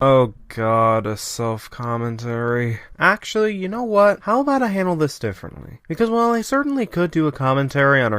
Oh god, a self-commentary. Actually, you know what? How about I handle this differently? Because while I certainly could do a commentary on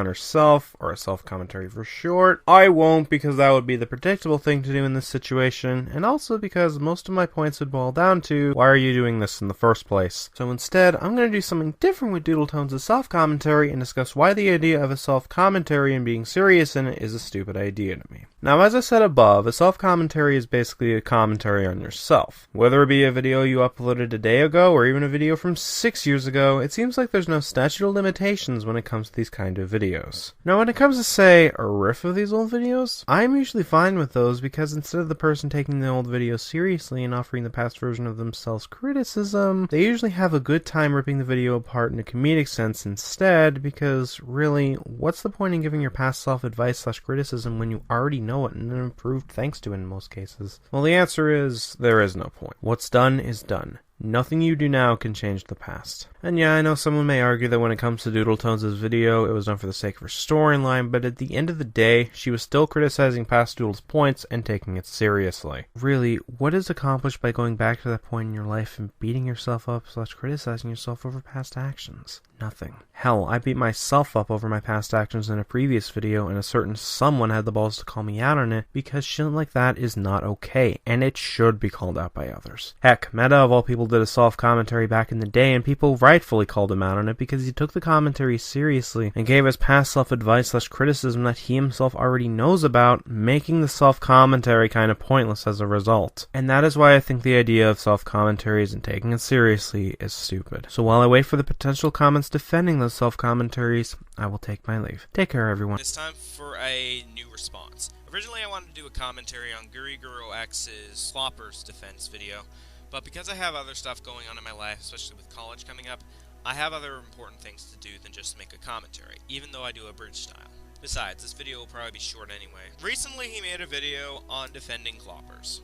herself, or a self-commentary for short, I won't because that would be the predictable thing to do in this situation, and also because most of my points would boil down to, why are you doing this in the first place? So instead, I'm going to do something different with Doodle Tones' self-commentary and discuss why the idea of a self-commentary and being serious in it is a stupid idea to me. Now, as I said above, a self-commentary is basically a commentary on yourself. Whether it be a video you uploaded a day ago or even a video from 6 years ago, it seems like there's no statute of limitations when it comes to these kind of videos. Now, when it comes to, say, a riff of these old videos, I'm usually fine with those because instead of the person taking the old video seriously and offering the past version of themselves criticism, they usually have a good time ripping the video apart in a comedic sense instead, because really, what's the point in giving your past self advice/criticism when you already know it and improved thanks to it in most cases? Well, the answer is, there is no point. What's done is done. Nothing you do now can change the past. And yeah, I know someone may argue that when it comes to Doodle Tones' video, it was done for the sake of her storyline, but at the end of the day, she was still criticizing past Doodle's points and taking it seriously. Really, what is accomplished by going back to that point in your life and beating yourself up/criticizing yourself over past actions? Nothing. Hell, I beat myself up over my past actions in a previous video, and a certain someone had the balls to call me out on it, because shit like that is not okay, and it should be called out by others. Heck, Meta of all people did a self-commentary back in the day, and people rightfully called him out on it because he took the commentary seriously and gave his past self-advice/criticism that he himself already knows about, making the self-commentary kind of pointless as a result. And that is why I think the idea of self-commentaries and taking it seriously is stupid. So while I wait for the potential comments defending those self-commentaries, I will take my leave. Take care, everyone. It's time for a new response. Originally I wanted to do a commentary on GuriGorloX's Cloppers defense video, but because I have other stuff going on in my life, especially with college coming up, I have other important things to do than just make a commentary, even though I do a bridge style. Besides, this video will probably be short anyway. Recently he made a video on defending Cloppers.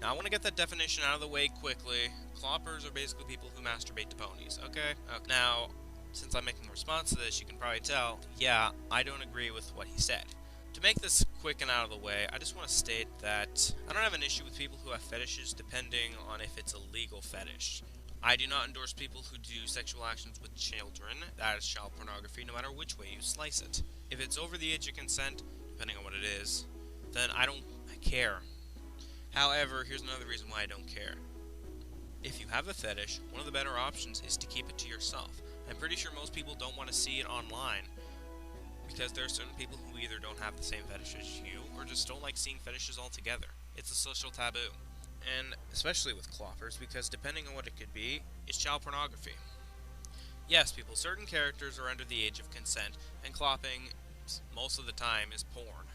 Now I want to get that definition out of the way quickly. Cloppers are basically people who masturbate to ponies, okay? Now, since I'm making a response to this, you can probably tell, yeah, I don't agree with what he said. To make this quick and out of the way, I just want to state that I don't have an issue with people who have fetishes depending on if it's a legal fetish. I do not endorse people who do sexual actions with children. That is child pornography, no matter which way you slice it. If it's over the age of consent, depending on what it is, then I don't care. However, here's another reason why I don't care. If you have a fetish, one of the better options is to keep it to yourself. I'm pretty sure most people don't want to see it online, because there are certain people who either don't have the same fetish as you, or just don't like seeing fetishes altogether. It's a social taboo. And especially with Cloppers, because depending on what it could be, it's child pornography. Yes, people, certain characters are under the age of consent, and clopping, most of the time, is porn.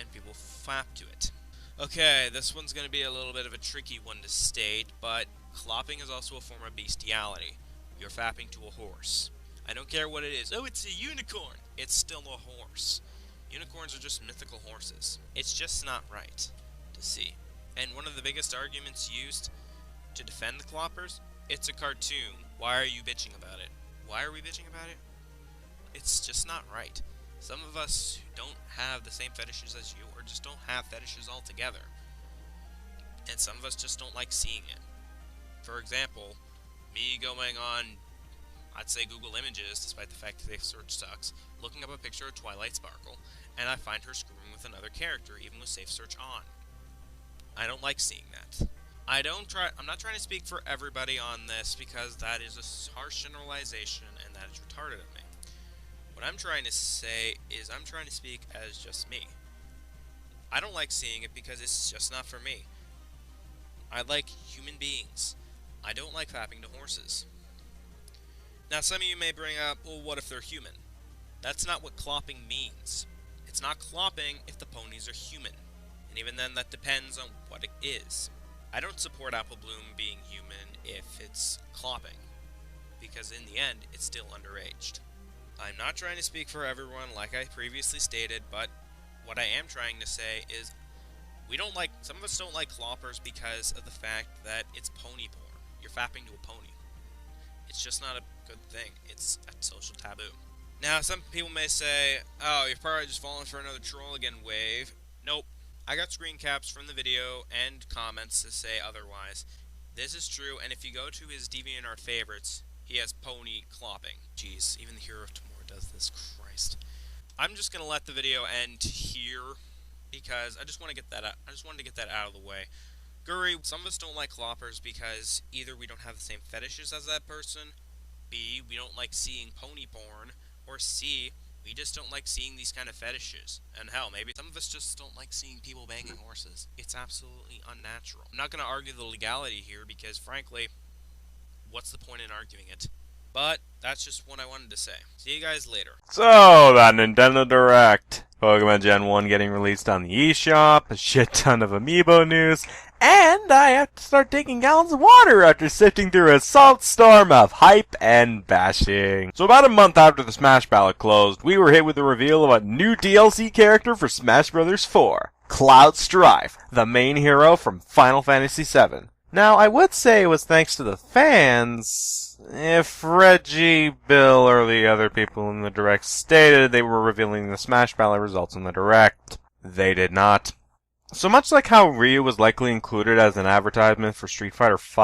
And people flap to it. Okay, this one's going to be a little bit of a tricky one to state, but clopping is also a form of bestiality. You're fapping to a horse. I don't care what it is. Oh, it's a unicorn! It's still a horse. Unicorns are just mythical horses. It's just not right to see. And one of the biggest arguments used to defend the Cloppers, it's a cartoon. Why are you bitching about it? Why are we bitching about it? It's just not right. Some of us don't have the same fetishes as you, or just don't have fetishes altogether. And some of us just don't like seeing it. For example, me going on, I'd say Google Images, despite the fact that Safe Search sucks, looking up a picture of Twilight Sparkle, and I find her screwing with another character, even with Safe Search on. I don't like seeing that. I'm not trying to speak for everybody on this, because that is a harsh generalization, and that is retarded of me. What I'm trying to say is I'm trying to speak as just me. I don't like seeing it because it's just not for me. I like human beings. I don't like fapping to horses. Now some of you may bring up, well, what if they're human? That's not what clopping means. It's not clopping if the ponies are human. And even then, that depends on what it is. I don't support Apple Bloom being human if it's clopping, because in the end, it's still underaged. I'm not trying to speak for everyone like I previously stated, but what I am trying to say is some of us don't like cloppers because of the fact that it's pony porn. You're fapping to a pony. It's just not a good thing. It's a social taboo. Now, some people may say, oh, you're probably just falling for another troll again wave. Nope. I got screen caps from the video and comments to say otherwise. This is true, and if you go to his DeviantArt favorites, he has pony clopping. Jeez, even the Hero of Tomorrow does this. Christ. I'm just gonna let the video end here because I just want to get that out. I just wanted to get that out of the way. Guri, some of us don't like cloppers because either we don't have the same fetishes as that person, B, we don't like seeing pony porn, or C, we just don't like seeing these kind of fetishes. And hell, maybe some of us just don't like seeing people banging horses. It's absolutely unnatural. I'm not going to argue the legality here because, frankly, what's the point in arguing it? But that's just what I wanted to say. See you guys later. So, that Nintendo Direct. Pokemon Gen 1 getting released on the eShop, a shit ton of Amiibo news, and I have to start taking gallons of water after sifting through a salt storm of hype and bashing. So about a month after the Smash Ballot closed, we were hit with the reveal of a new DLC character for Smash Bros. 4. Cloud Strife, the main hero from Final Fantasy VII. Now, I would say it was thanks to the fans, if Reggie, Bill, or the other people in the Direct stated they were revealing the Smash Ballot results in the Direct. They did not. So much like how Ryu was likely included as an advertisement for Street Fighter V,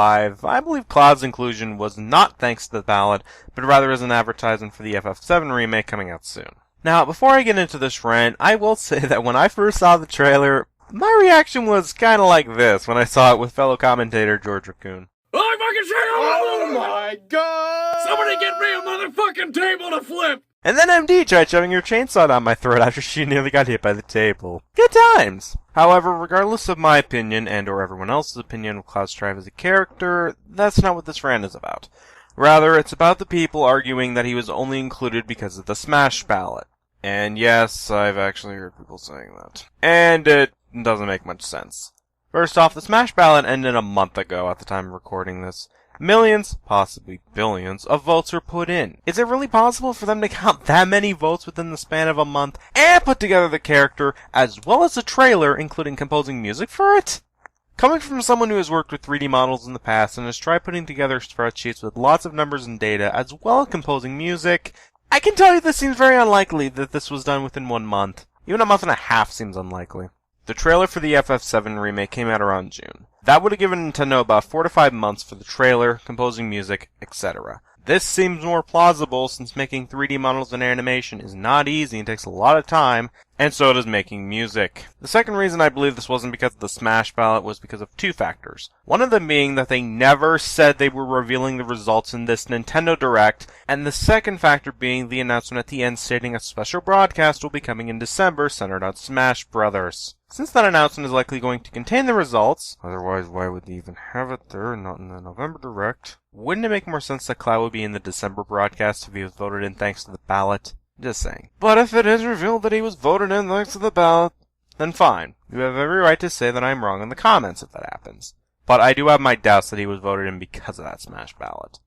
I believe Cloud's inclusion was not thanks to the ballot, but rather as an advertisement for the FF7 remake coming out soon. Now, before I get into this rant, I will say that when I first saw the trailer, my reaction was kinda like this when I saw it with fellow commentator George Raccoon. I fucking say Oh my god! Somebody get me a motherfucking table to flip! And then MD tried shoving her chainsaw down my throat after she nearly got hit by the table. Good times! However, regardless of my opinion and or everyone else's opinion of Cloud Strife as a character, that's not what this rant is about. Rather, it's about the people arguing that he was only included because of the Smash Ballot. And yes, I've actually heard people saying that. And it doesn't make much sense. First off, the Smash Ballot ended a month ago at the time of recording this. Millions, possibly billions, of votes were put in. Is it really possible for them to count that many votes within the span of a month and put together the character as well as a trailer, including composing music for it? Coming from someone who has worked with 3D models in the past and has tried putting together spreadsheets with lots of numbers and data as well as composing music, I can tell you this seems very unlikely that this was done within 1 month. Even a month and a half seems unlikely. The trailer for the FF7 remake came out around June. That would have given Nintendo about 4 to 5 months for the trailer, composing music, etc. This seems more plausible since making 3D models and animation is not easy and takes a lot of time, and so does making music. The second reason I believe this wasn't because of the Smash Ballot was because of 2 factors. One of them being that they never said they were revealing the results in this Nintendo Direct, and the second factor being the announcement at the end stating a special broadcast will be coming in December centered on Smash Brothers. Since that announcement is likely going to contain the results, otherwise why would they even have it there and not in the November Direct? Wouldn't it make more sense that Cloud would be in the December broadcast if he was voted in thanks to the ballot? Just saying. But if it is revealed that he was voted in thanks to the ballot, then fine. You have every right to say that I'm wrong in the comments if that happens. But I do have my doubts that he was voted in because of that Smash Ballot.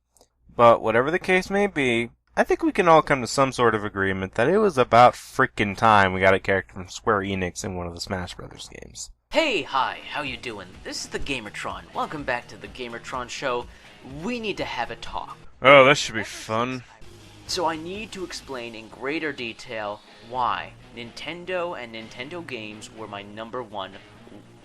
But whatever the case may be, I think we can all come to some sort of agreement that it was about frickin' time we got a character from Square Enix in one of the Smash Brothers games. Hey, hi, how you doing? This is the GamerTron. Welcome back to the GamerTronShow. We need to have a talk. Oh, that should be fun. So I need to explain in greater detail why Nintendo and Nintendo games were my number one,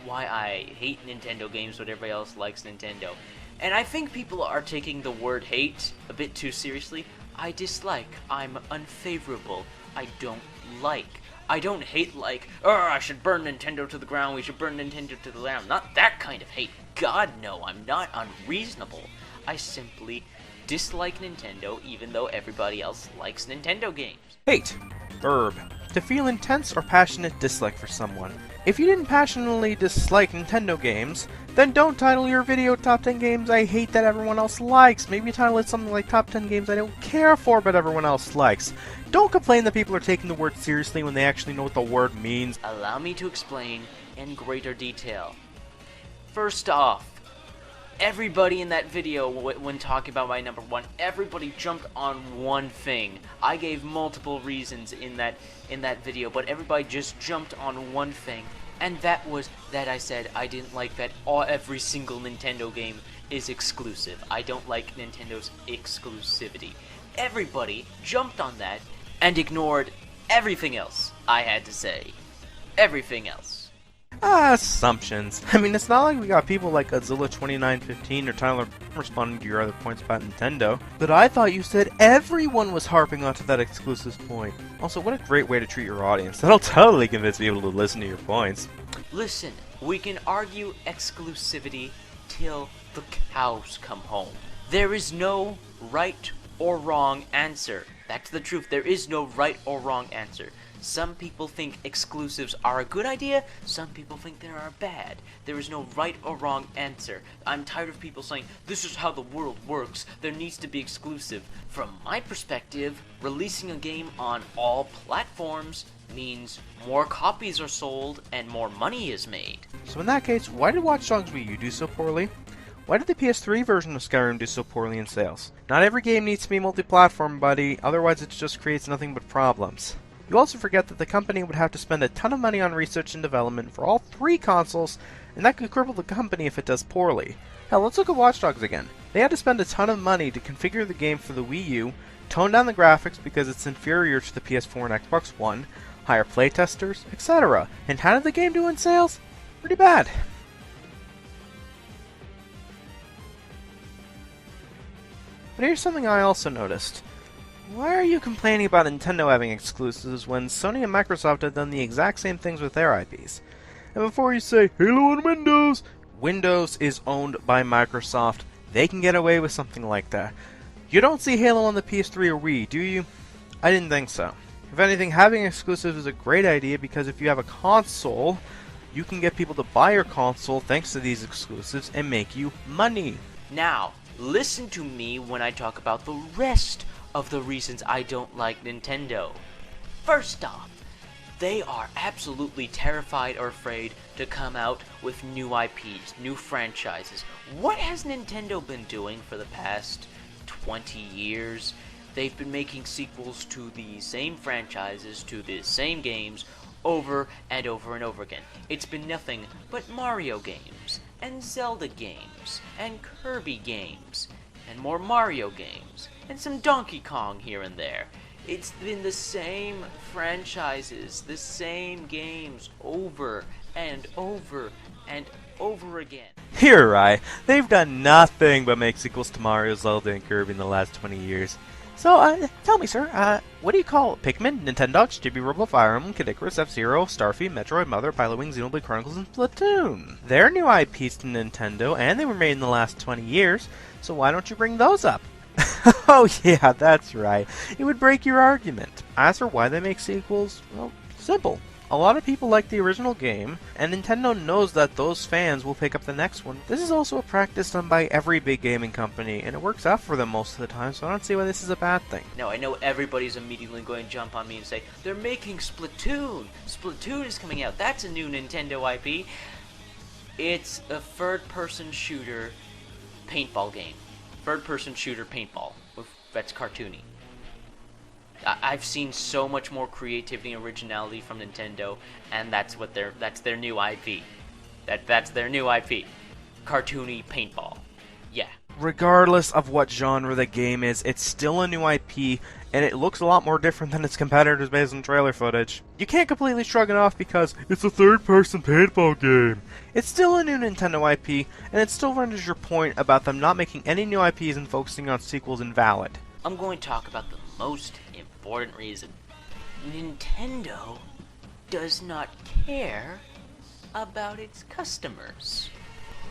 why I hate Nintendo games but everybody else likes Nintendo. And I think people are taking the word hate a bit too seriously. I dislike, I'm unfavorable, I don't like. I don't hate like, I should burn Nintendo to the ground, we should burn Nintendo to the ground. Not that kind of hate. God, no, I'm not unreasonable. I simply dislike Nintendo even though everybody else likes Nintendo games. Hate. Verb. To feel intense or passionate dislike for someone. If you didn't passionately dislike Nintendo games, then don't title your video Top 10 Games I Hate That Everyone Else Likes. Maybe title it something like Top 10 Games I Don't Care For But Everyone Else Likes. Don't complain that people are taking the word seriously when they actually know what the word means. Allow me to explain in greater detail. First off, everybody in that video, when talking about my number one, everybody jumped on one thing. I gave multiple reasons in that video, but everybody just jumped on one thing, and that was that I said I didn't like that every single Nintendo game is exclusive. I don't like Nintendo's exclusivity. Everybody jumped on that and ignored everything else I had to say. Everything else. Assumptions. I mean, it's not like we got people like Godzilla2915 or Tyler responding to your other points about Nintendo. But I thought you said everyone was harping onto that exclusive point. Also, what a great way to treat your audience. That'll totally convince people to listen to your points. Listen, we can argue exclusivity till the cows come home. There is no right or wrong answer. That's the truth. There is no right or wrong answer. Some people think exclusives are a good idea, some people think they are bad. There is no right or wrong answer. I'm tired of people saying, this is how the world works, there needs to be exclusive. From my perspective, releasing a game on all platforms means more copies are sold and more money is made. So in that case, why did Watch Dogs Wii U do so poorly? Why did the PS3 version of Skyrim do so poorly in sales? Not every game needs to be multi-platform, buddy, otherwise it just creates nothing but problems. You also forget that the company would have to spend a ton of money on research and development for all 3 consoles, and that could cripple the company if it does poorly. Hell, let's look at Watch Dogs again. They had to spend a ton of money to configure the game for the Wii U, tone down the graphics because it's inferior to the PS4 and Xbox One, hire playtesters, etc. And how did the game do in sales? Pretty bad. But here's something I also noticed. Why are you complaining about Nintendo having exclusives when Sony and Microsoft have done the exact same things with their IPs? And before you say, Halo on Windows! Windows is owned by Microsoft. They can get away with something like that. You don't see Halo on the PS3 or Wii, do you? I didn't think so. If anything, having exclusives is a great idea because if you have a console, you can get people to buy your console thanks to these exclusives and make you money. Now, listen to me when I talk about the rest of the reasons I don't like Nintendo. First off, they are absolutely terrified or afraid to come out with new IPs, new franchises. What has Nintendo been doing for the past 20 years? They've been making sequels to the same franchises, to the same games, over and over and over again. It's been nothing but Mario games, and Zelda games, and Kirby games, and more Mario games, and some Donkey Kong here and there. It's been the same franchises, the same games, over and over and over again. You're right. They've done nothing but make sequels to Mario, Zelda, and Kirby in the last 20 years. So, tell me, sir, what do you call Pikmin, Nintendogs, Chibi Robo, Fire Emblem, Kid Icarus, F-Zero, Starfy, Metroid, Mother, Pilotwing, Xenoblade Chronicles, and Splatoon? They're new IPs to Nintendo, and they were made in the last 20 years, so why don't you bring those up? Oh yeah, that's right. It would break your argument. As for why they make sequels, well, simple. A lot of people like the original game, and Nintendo knows that those fans will pick up the next one. This is also a practice done by every big gaming company, and it works out for them most of the time, so I don't see why this is a bad thing. Now, I know everybody's immediately going to jump on me and say, they're making Splatoon! Splatoon is coming out, that's a new Nintendo IP. It's a third-person shooter paintball game. Third-person shooter paintball. That's cartoony. I've seen so much more creativity and originality from Nintendo, and that's their new IP. That's their new IP. Cartoony paintball. Yeah. Regardless of what genre the game is, it's still a new IP, and it looks a lot more different than its competitors based on trailer footage. You can't completely shrug it off because it's a third-person paintball game. It's still a new Nintendo IP, and it still renders your point about them not making any new IPs and focusing on sequels invalid. I'm going to talk about the most important reason. Nintendo does not care about its customers.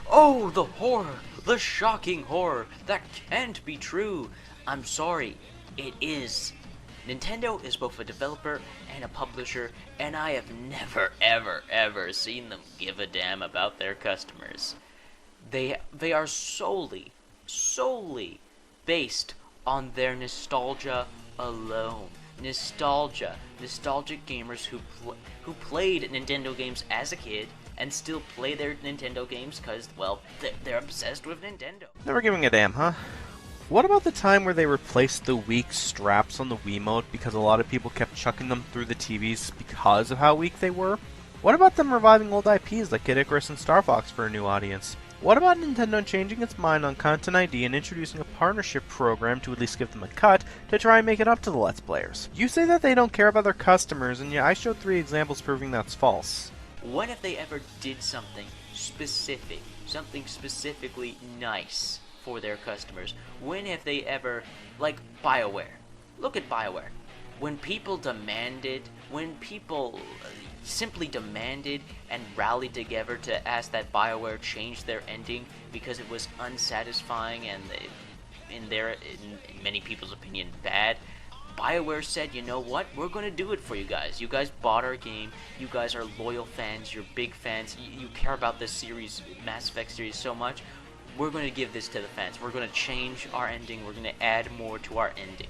Oh, the horror! The shocking horror! That can't be true! I'm sorry, it is. Nintendo is both a developer and a publisher, and I have never, ever, ever seen them give a damn about their customers. They are solely based on their nostalgia alone. Nostalgic gamers who played Nintendo games as a kid and still play their Nintendo games because, well, they're obsessed with Nintendo. Never giving a damn, huh? What about the time where they replaced the weak straps on the Wiimote because a lot of people kept chucking them through the TVs because of how weak they were? What about them reviving old IPs like Kid Icarus and Star Fox for a new audience? What about Nintendo changing its mind on Content ID and introducing a partnership program to at least give them a cut to try and make it up to the Let's Players? You say that they don't care about their customers, and yet I showed 3 examples proving that's false. When if they ever did something specific, something specifically nice for their customers? When have they ever, like BioWare? Look at BioWare. When people simply demanded and rallied together to ask that BioWare change their ending because it was unsatisfying and in many people's opinion bad, BioWare said, you know what, we're going to do it for you guys. You guys bought our game, you guys are loyal fans, you're big fans, you care about this series, Mass Effect series so much, we're going to give this to the fans. We're going to change our ending, we're going to add more to our ending.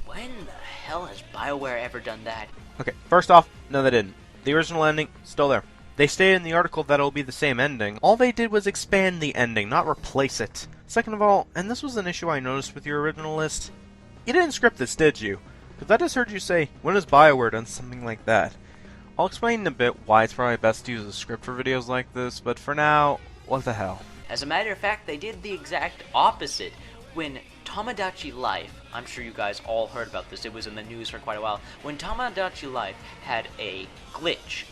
When the hell has BioWare ever done that? Okay, first off, no they didn't. The original ending, still there. They stated in the article that it'll be the same ending. All they did was expand the ending, not replace it. Second of all, and this was an issue I noticed with your original list, you didn't script this, did you? Because I just heard you say, when has BioWare done something like that? I'll explain in a bit why it's probably best to use a script for videos like this, but for now, what the hell? As a matter of fact, they did the exact opposite. When Tomodachi Life, I'm sure you guys all heard about this, it was in the news for quite a while, when Tomodachi Life had a glitch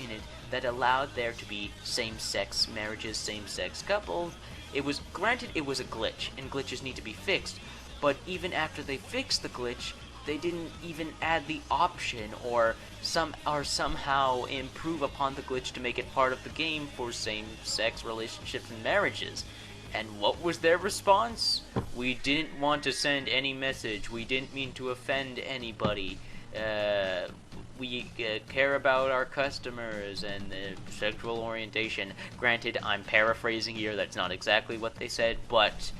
in it that allowed there to be same-sex marriages, same-sex couples, it was a glitch, and glitches need to be fixed, but even after they fixed the glitch, they didn't even add the option or somehow improve upon the glitch to make it part of the game for same-sex relationships and marriages. And what was their response? We didn't want to send any message. We didn't mean to offend anybody. We care about our customers and sexual orientation. Granted, I'm paraphrasing here. That's not exactly what they said, but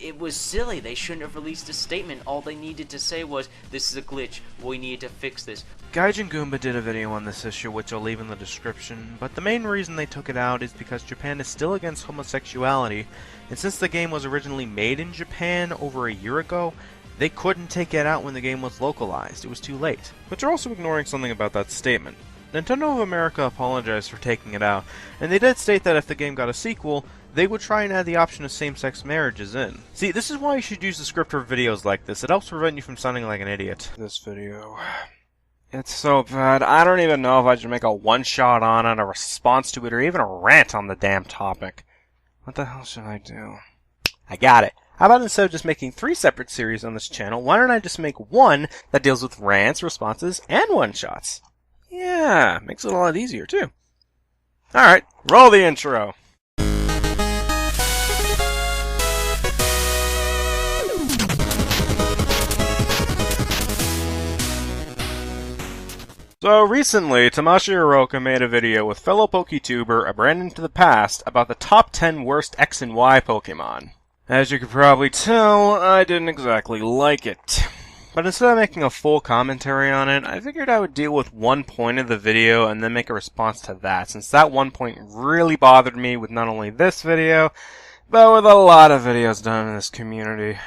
it was silly. They shouldn't have released a statement. All they needed to say was, this is a glitch. We need to fix this. Gaijin Goomba did a video on this issue, which I'll leave in the description, but the main reason they took it out is because Japan is still against homosexuality, and since the game was originally made in Japan over a year ago, they couldn't take it out when the game was localized. It was too late. But you're also ignoring something about that statement. Nintendo of America apologized for taking it out, and they did state that if the game got a sequel, they would try and add the option of same-sex marriages in. See, this is why you should use the script for videos like this. It helps prevent you from sounding like an idiot. This video... it's so bad, I don't even know if I should make a one-shot on it, a response to it, or even a rant on the damn topic. What the hell should I do? I got it. How about instead of just making 3 separate series on this channel, why don't I just make one that deals with rants, responses, and one-shots? Yeah, makes it a lot easier, too. Alright, roll the intro. So recently, TamashiiHiroka made a video with fellow PokeTuber, a Brandon to the Past, about the top 10 worst X and Y Pokemon. As you could probably tell, I didn't exactly like it. But instead of making a full commentary on it, I figured I would deal with one point of the video and then make a response to that, since that one point really bothered me with not only this video, but with a lot of videos done in this community.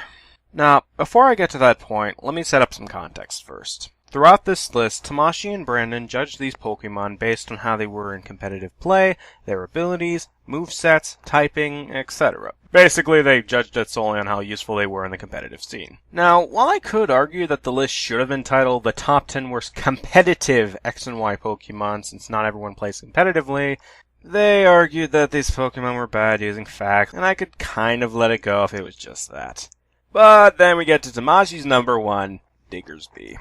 Now, before I get to that point, let me set up some context first. Throughout this list, Tamashi and Brandon judged these Pokemon based on how they were in competitive play, their abilities, movesets, typing, etc. Basically, they judged it solely on how useful they were in the competitive scene. Now, while I could argue that the list should have been titled the top 10 worst competitive X and Y Pokemon, since not everyone plays competitively, they argued that these Pokemon were bad using facts, and I could kind of let it go if it was just that. But then we get to Tamashi's number 1, Diggersby.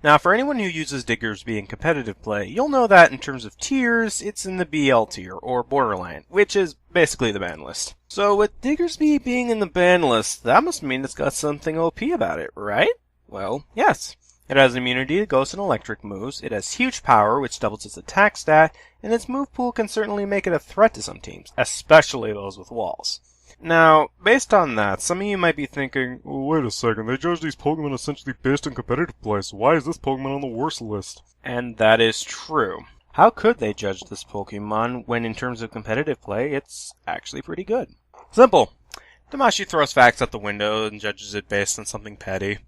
Now, for anyone who uses Diggersby in competitive play, you'll know that in terms of tiers, it's in the BL tier, or Borderland, which is basically the ban list. So with Diggersby being in the ban list, that must mean it's got something OP about it, right? Well, yes. It has immunity to ghost and electric moves, it has huge power, which doubles its attack stat, and its move pool can certainly make it a threat to some teams, especially those with walls. Now, based on that, some of you might be thinking, well, wait a second, they judge these Pokemon essentially based on competitive play, so why is this Pokemon on the worst list? And that is true. How could they judge this Pokemon when in terms of competitive play, it's actually pretty good? Simple. Tamashi throws facts out the window and judges it based on something petty.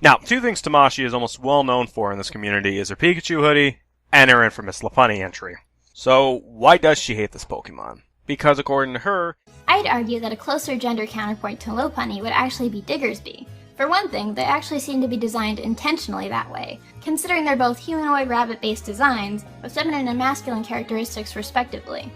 Now, 2 things Tamashi is almost well known for in this community is her Pikachu hoodie and her infamous Lopunny entry. So, why does she hate this Pokemon? Because according to her, I'd argue that a closer gender counterpoint to Lopunny would actually be Diggersby. For one thing, they actually seem to be designed intentionally that way, considering they're both humanoid rabbit-based designs, with feminine and masculine characteristics respectively.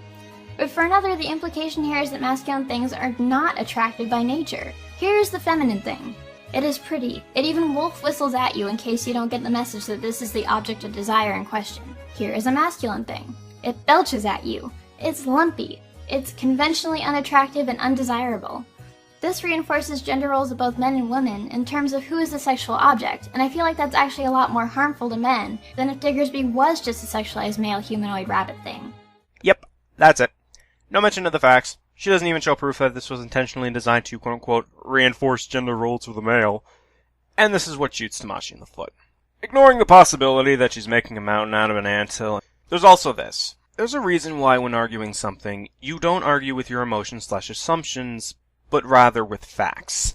But for another, the implication here is that masculine things are not attractive by nature. Here's the feminine thing. It is pretty. It even wolf whistles at you in case you don't get the message that this is the object of desire in question. Here is a masculine thing. It belches at you. It's lumpy. It's conventionally unattractive and undesirable. This reinforces gender roles of both men and women in terms of who is the sexual object, and I feel like that's actually a lot more harmful to men than if Diggersby was just a sexualized male humanoid rabbit thing. Yep, that's it. No mention of the facts. She doesn't even show proof that this was intentionally designed to, quote-unquote, reinforce gender roles for the male. And this is what shoots Tamashi in the foot. Ignoring the possibility that she's making a mountain out of an anthill, there's also this. There's a reason why when arguing something, you don't argue with your emotions/assumptions, but rather with facts.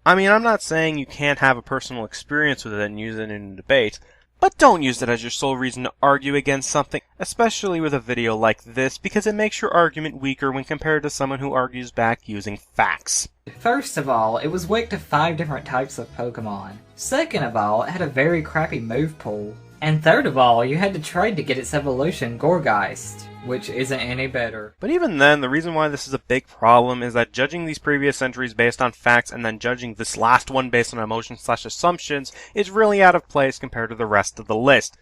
I mean, I'm not saying you can't have a personal experience with it and use it in a debate, but don't use it as your sole reason to argue against something, especially with a video like this, because it makes your argument weaker when compared to someone who argues back using facts. First of all, it was weak to 5 different types of Pokemon. Second of all, it had a very crappy move pool. And third of all, you had to trade to get its evolution, Gorgeist, which isn't any better. But even then, the reason why this is a big problem is that judging these previous entries based on facts and then judging this last one based on emotions/assumptions is really out of place compared to the rest of the list.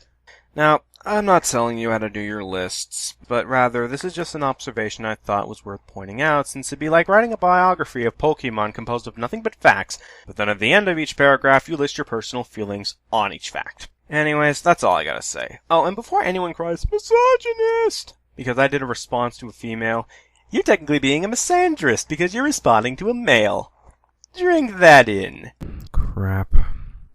Now, I'm not telling you how to do your lists, but rather this is just an observation I thought was worth pointing out, since it'd be like writing a biography of Pokemon composed of nothing but facts, but then at the end of each paragraph you list your personal feelings on each fact. Anyways, that's all I gotta say. Oh, and before anyone cries, misogynist, because I did a response to a female, you're technically being a misandrist because you're responding to a male. Drink that in. Crap.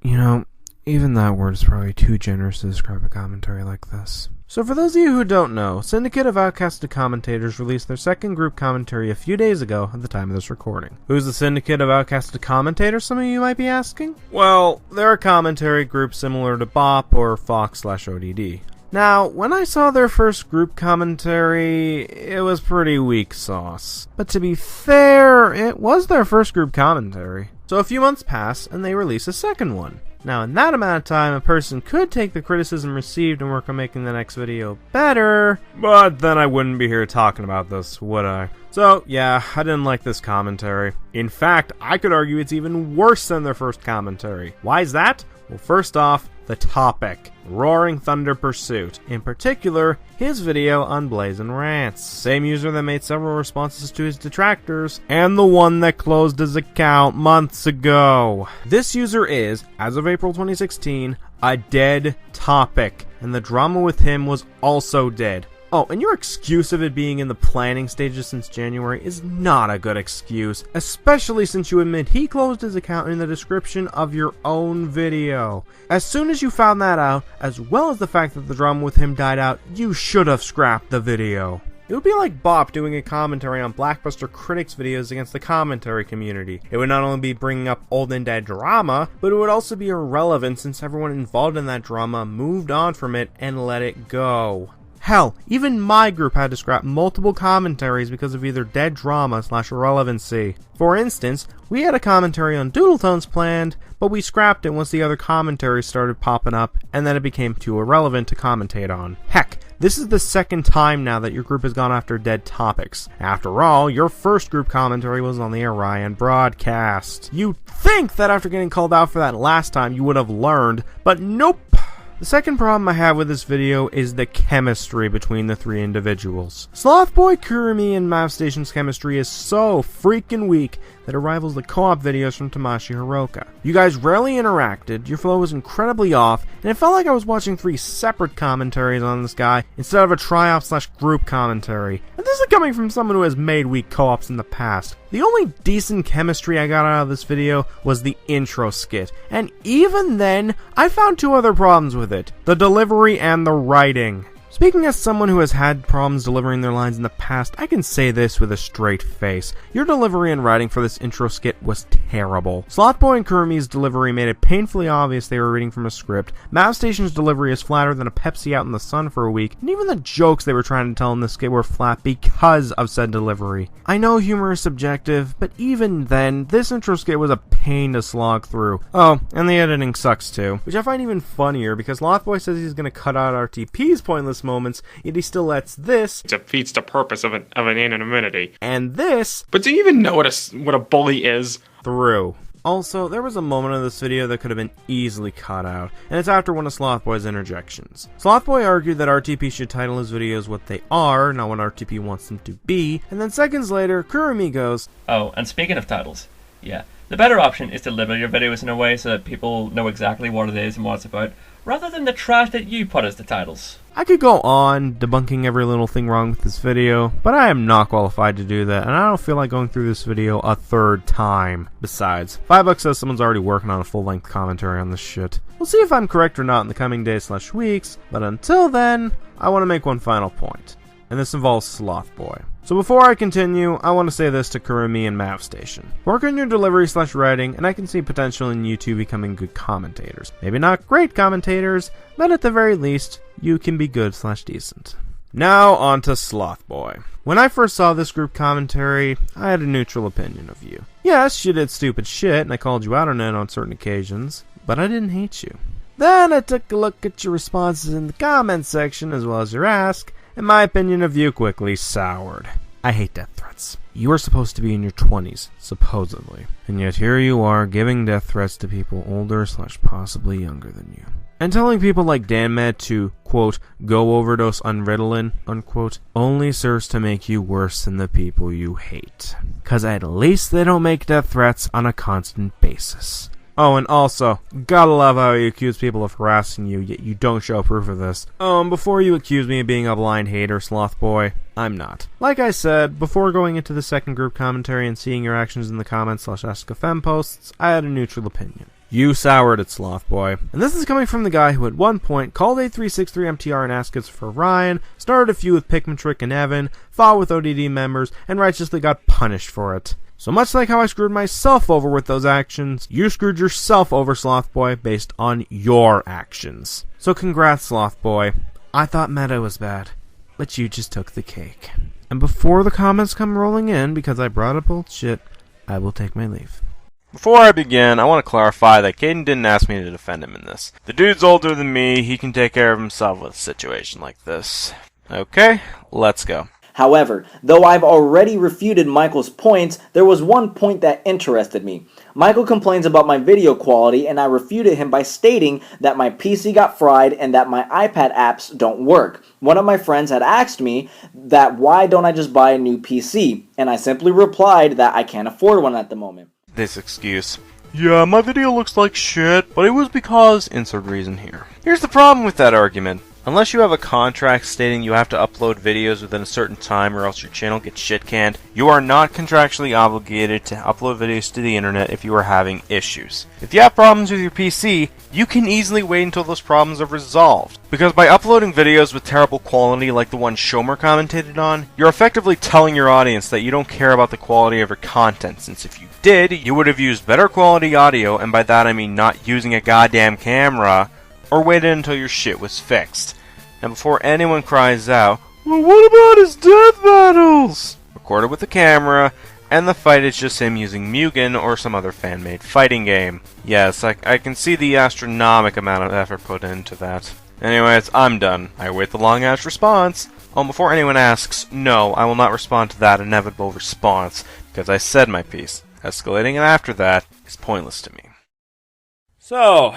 You know, even that word is probably too generous to describe a commentary like this. So for those of you who don't know, Syndicate of Outcasted Commentators released their second group commentary a few days ago at the time of this recording. Who's the Syndicate of Outcasted Commentators, some of you might be asking? Well, they're a commentary group similar to BOP or Fox/ODD. Now, when I saw their first group commentary, it was pretty weak sauce. But to be fair, it was their first group commentary. So a few months pass, and they release a second one. Now, in that amount of time, a person could take the criticism received and work on making the next video better, but then I wouldn't be here talking about this, would I? So, yeah, I didn't like this commentary. In fact, I could argue it's even worse than their first commentary. Why is that? Well, first off, the topic. Roaring Thunder Pursuit. In particular, his video on Blazing Rants. Same user that made several responses to his detractors, and the one that closed his account months ago. This user is, as of April 2016, a dead topic, and the drama with him was also dead. Oh, and your excuse of it being in the planning stages since January is not a good excuse, especially since you admit he closed his account in the description of your own video. As soon as you found that out, as well as the fact that the drama with him died out, you should have scrapped the video. It would be like Bop doing a commentary on Blackbuster Critics videos against the commentary community. It would not only be bringing up old and dead drama, but it would also be irrelevant since everyone involved in that drama moved on from it and let it go. Hell, even my group had to scrap multiple commentaries because of either dead drama/irrelevancy. For instance, we had a commentary on Doodletones planned, but we scrapped it once the other commentaries started popping up, and then it became too irrelevant to commentate on. Heck, this is the second time now that your group has gone after dead topics. After all, your first group commentary was on the Orion broadcast. You'd think that after getting called out for that last time you would have learned, but nope! The second problem I have with this video is the chemistry between the three individuals. Slothboy, Kurumi, and MavStation's chemistry is so freaking weak that it rivals the co-op videos from TamashiiHiroka. You guys rarely interacted, your flow was incredibly off, and it felt like I was watching 3 separate commentaries on this guy instead of a try-out/group commentary. And this is coming from someone who has made weak co-ops in the past. The only decent chemistry I got out of this video was the intro skit, and even then, I found 2 other problems with it: the delivery and the writing. Speaking as someone who has had problems delivering their lines in the past, I can say this with a straight face. Your delivery and writing for this intro skit was terrible. Slothboy and Kurumi's delivery made it painfully obvious they were reading from a script. Mavstation's delivery is flatter than a Pepsi out in the sun for a week, and even the jokes they were trying to tell in this skit were flat because of said delivery. I know humor is subjective, but even then, this intro skit was a pain to slog through. Oh, and the editing sucks too, which I find even funnier because Slothboy says he's gonna cut out RTP's pointless moments, yet he still lets this defeats the purpose of an anonymity. And this, but do you even know what a bully is? Through. Also, there was a moment in this video that could have been easily cut out, and it's after one of Slothboy's interjections. Slothboy argued that RTP should title his videos what they are, not what RTP wants them to be, and then seconds later, Kurumi goes, "Oh, and speaking of titles, yeah, the better option is to label your videos in a way so that people know exactly what it is and what it's about, rather than the trash that you put as the titles." I could go on debunking every little thing wrong with this video, but I am not qualified to do that, and I don't feel like going through this video a third time. Besides, $5 says someone's already working on a full-length commentary on this shit. We'll see if I'm correct or not in the coming days/weeks, but until then, I want to make one final point, and this involves Slothboy. So before I continue, I want to say this to Kurumi and Mavstation. Work on your delivery/writing, and I can see potential in you two becoming good commentators. Maybe not great commentators, but at the very least, you can be good/decent. Now on to Slothboy. When I first saw this group commentary, I had a neutral opinion of you. Yes, you did stupid shit, and I called you out on it on certain occasions, but I didn't hate you. Then I took a look at your responses in the comments section as well as your ask, and my opinion of you quickly soured. I hate death threats. You are supposed to be in your 20s, supposedly. And yet here you are giving death threats to people older/possibly younger than you. And telling people like DanMed to, quote, go overdose on Ritalin, unquote, only serves to make you worse than the people you hate. 'Cause at least they don't make death threats on a constant basis. Oh, and also, gotta love how you accuse people of harassing you, yet you don't show proof of this. Before you accuse me of being a blind hater, Slothboy, I'm not. Like I said, before going into the second group commentary and seeing your actions in the comments/AskAFem posts, I had a neutral opinion. You soured at Slothboy. And this is coming from the guy who at one point called A363MTR and Askets for Ryan, started a feud with Pikmintrick and Evan, fought with ODD members, and righteously got punished for it. So much like how I screwed myself over with those actions, you screwed yourself over, Slothboy, based on your actions. So congrats, Slothboy. I thought meta was bad, but you just took the cake. And before the comments come rolling in, because I brought up old shit, I will take my leave. Before I begin, I want to clarify that Kayden didn't ask me to defend him in this. The dude's older than me, he can take care of himself with a situation like this. Okay, let's go. However, though I've already refuted Michael's points, there was one point that interested me. Michael complains about my video quality, and I refuted him by stating that my PC got fried and that my iPad apps don't work. One of my friends had asked me that why don't I just buy a new PC, and I simply replied that I can't afford one at the moment. This excuse. Yeah, my video looks like shit, but it was because insert reason here. Here's the problem with that argument. Unless you have a contract stating you have to upload videos within a certain time or else your channel gets shit canned, you are not contractually obligated to upload videos to the internet if you are having issues. If you have problems with your PC, you can easily wait until those problems are resolved. Because by uploading videos with terrible quality like the one Shomer commentated on, you're effectively telling your audience that you don't care about the quality of your content, since if you did, you would have used better quality audio, and by that I mean not using a goddamn camera, or waited until your shit was fixed. And before anyone cries out, well, what about his death battles? Recorded with the camera, and the fight is just him using Mugen or some other fan-made fighting game. Yes, I can see the astronomical amount of effort put into that. Anyways, I'm done. I await the long-ass response. Oh, before anyone asks, no, I will not respond to that inevitable response, because I said my piece. Escalating it after that is pointless to me. So,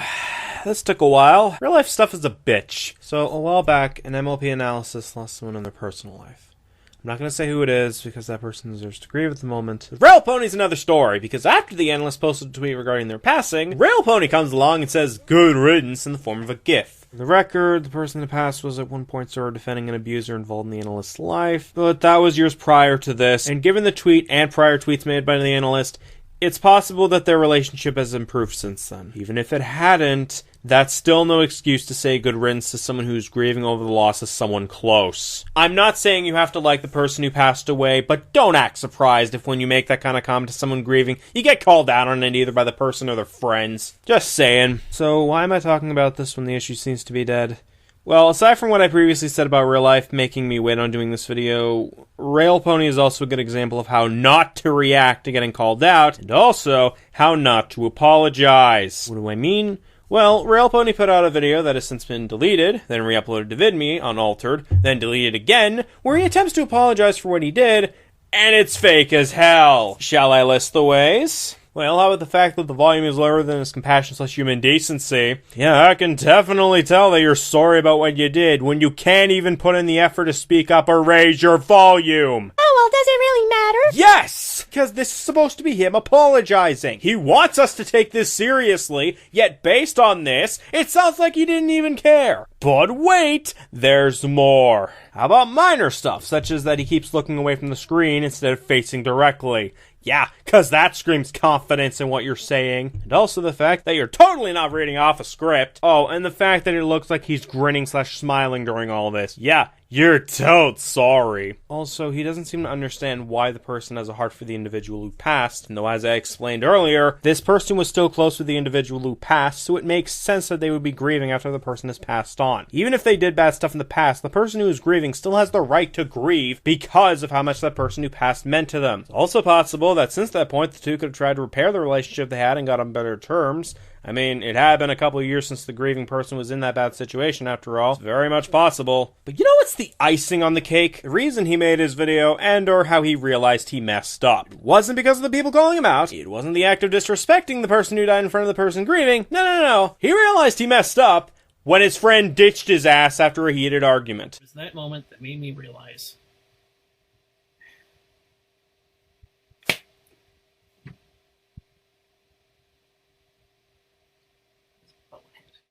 this took a while. Real life stuff is a bitch. So, a while back, an MLP analysis lost someone in their personal life. I'm not going to say who it is, because that person deserves to grieve at the moment. Rail Pony's another story, because after the analyst posted a tweet regarding their passing, Rail Pony comes along and says, good riddance, in the form of a GIF. For the record, the person that passed was at one point sort of defending an abuser involved in the analyst's life, but that was years prior to this, and given the tweet and prior tweets made by the analyst, it's possible that their relationship has improved since then. Even if it hadn't, that's still no excuse to say good riddance to someone who's grieving over the loss of someone close. I'm not saying you have to like the person who passed away, but don't act surprised if when you make that kind of comment to someone grieving, you get called out on it either by the person or their friends. Just saying. So why am I talking about this when the issue seems to be dead? Well, aside from what I previously said about real life making me wait on doing this video, Rail Pony is also a good example of how not to react to getting called out, and also how not to apologize. What do I mean? Well, Rail Pony put out a video that has since been deleted, then re-uploaded to VidMe, unaltered, then deleted again, where he attempts to apologize for what he did, and it's fake as hell. Shall I list the ways? Well, how about the fact that the volume is lower than his compassion/human decency? Yeah, I can definitely tell that you're sorry about what you did when you can't even put in the effort to speak up or raise your volume. Oh, well, does it really matter? Yes! Because this is supposed to be him apologizing. He wants us to take this seriously, yet based on this, it sounds like he didn't even care. But wait, there's more. How about minor stuff, such as that he keeps looking away from the screen instead of facing directly? Yeah, cause that screams confidence in what you're saying. And also the fact that you're totally not reading off a script. Oh, and the fact that it looks like he's grinning/smiling during all this. Yeah, you're totes sorry. Also, he doesn't seem to understand why the person has a heart for the individual who passed. And though, as I explained earlier, this person was still close with the individual who passed, so it makes sense that they would be grieving after the person has passed on. Even if they did bad stuff in the past, the person who is grieving still has the right to grieve because of how much that person who passed meant to them. It's also possible that since that point, the two could have tried to repair the relationship they had and got on better terms. I mean, it had been a couple of years since the grieving person was in that bad situation after all. It's very much possible. But you know what's the icing on the cake? The reason he made his video and or how he realized he messed up. It wasn't because of the people calling him out. It wasn't the act of disrespecting the person who died in front of the person grieving. No. He realized he messed up when his friend ditched his ass after a heated argument. It was that moment that made me realize.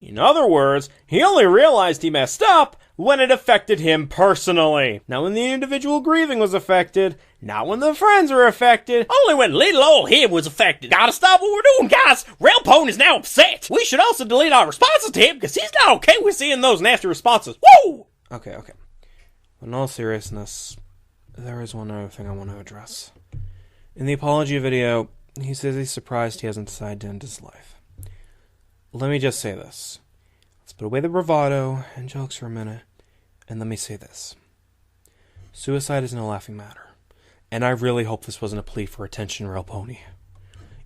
In other words, he only realized he messed up when it affected him personally. Not when the individual grieving was affected, not when the friends were affected, only when little old him was affected. Gotta stop what we're doing, guys! Rail Pony's now upset! We should also delete our responses to him, because he's not okay with seeing those nasty responses. Woo! Okay. In all seriousness, there is one other thing I want to address. In the apology video, he says he's surprised he hasn't decided to end his life. Let me just say this. Let's put away the bravado and jokes for a minute, and let me say this. Suicide isn't a laughing matter, and I really hope this wasn't a plea for attention, Rail Pony.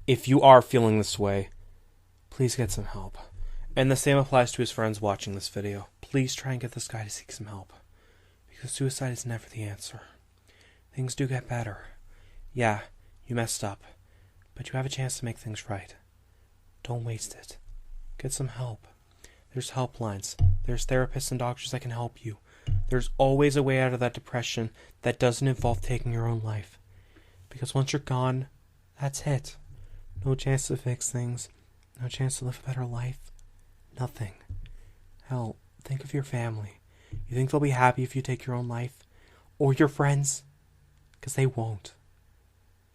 If you are feeling this way, please get some help. And the same applies to his friends watching this video. Please try and get this guy to seek some help, because suicide is never the answer. Things do get better. Yeah, you messed up, but you have a chance to make things right. Don't waste it. Get some help. There's helplines. There's therapists and doctors that can help you. There's always a way out of that depression that doesn't involve taking your own life. Because once you're gone, that's it. No chance to fix things. No chance to live a better life. Nothing. Hell, think of your family. You think they'll be happy if you take your own life? Or your friends? Because they won't.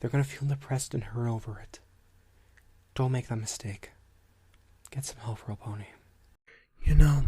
They're going to feel depressed and hurt over it. Don't make that mistake. Get some help, Rail Pony. You know,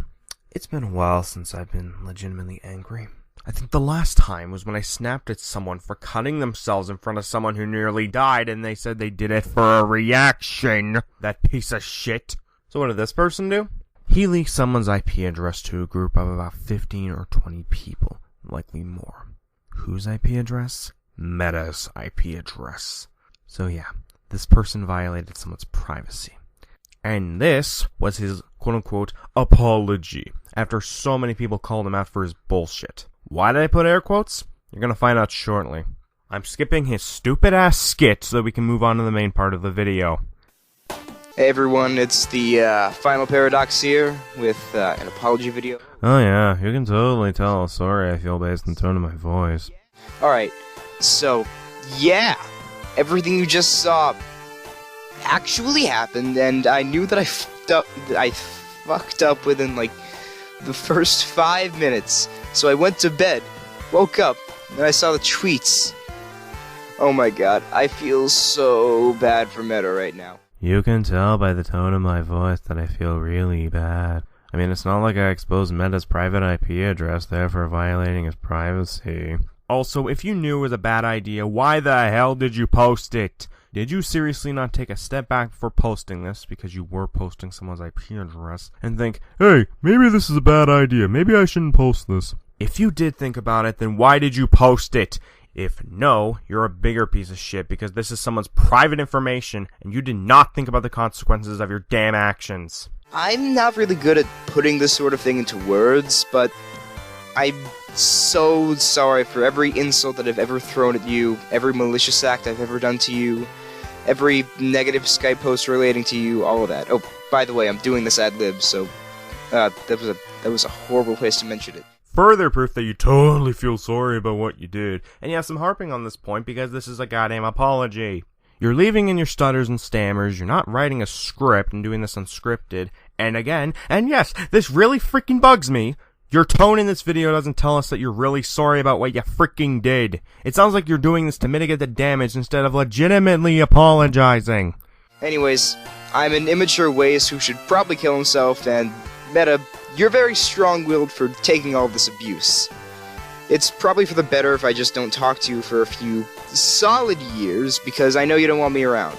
it's been a while since I've been legitimately angry. I think the last time was when I snapped at someone for cutting themselves in front of someone who nearly died, and they said they did it for a reaction. That piece of shit. So what did this person do? He leaked someone's IP address to a group of about 15 or 20 people, likely more. Whose IP address? Meta's IP address. So yeah, this person violated someone's privacy. And this was his quote-unquote apology, after so many people called him out for his bullshit. Why did I put air quotes? You're gonna find out shortly. I'm skipping his stupid-ass skit so that we can move on to the main part of the video. Hey everyone, it's the final paradox here with an apology video. Oh yeah, you can totally tell how sorry I feel based on the tone of my voice. Alright, so, yeah, everything you just saw actually happened, and I knew that I fucked up within, like, the first 5 minutes. So I went to bed, woke up, and I saw the tweets. Oh my god, I feel so bad for Meta right now. You can tell by the tone of my voice that I feel really bad. I mean, it's not like I exposed Meta's private IP address there for violating his privacy. Also, if you knew it was a bad idea, why the hell did you post it? Did you seriously not take a step back before posting this, because you were posting someone's IP address, and think, hey, maybe this is a bad idea, maybe I shouldn't post this? If you did think about it, then why did you post it? If no, you're a bigger piece of shit, because this is someone's private information, and you did not think about the consequences of your damn actions. I'm not really good at putting this sort of thing into words, but I'm so sorry for every insult that I've ever thrown at you, every malicious act I've ever done to you, every negative Skype post relating to you, all of that. Oh, by the way, I'm doing this ad-lib, so that was a horrible place to mention it. Further proof that you totally feel sorry about what you did. And yes, I'm harping on this point because this is a goddamn apology. You're leaving in your stutters and stammers, you're not writing a script and doing this unscripted, and again, and yes, this really freaking bugs me, your tone in this video doesn't tell us that you're really sorry about what you freaking did. It sounds like you're doing this to mitigate the damage instead of legitimately apologizing. Anyways, I'm an immature waste who should probably kill himself, and Meta, you're very strong-willed for taking all this abuse. It's probably for the better if I just don't talk to you for a few solid years, because I know you don't want me around.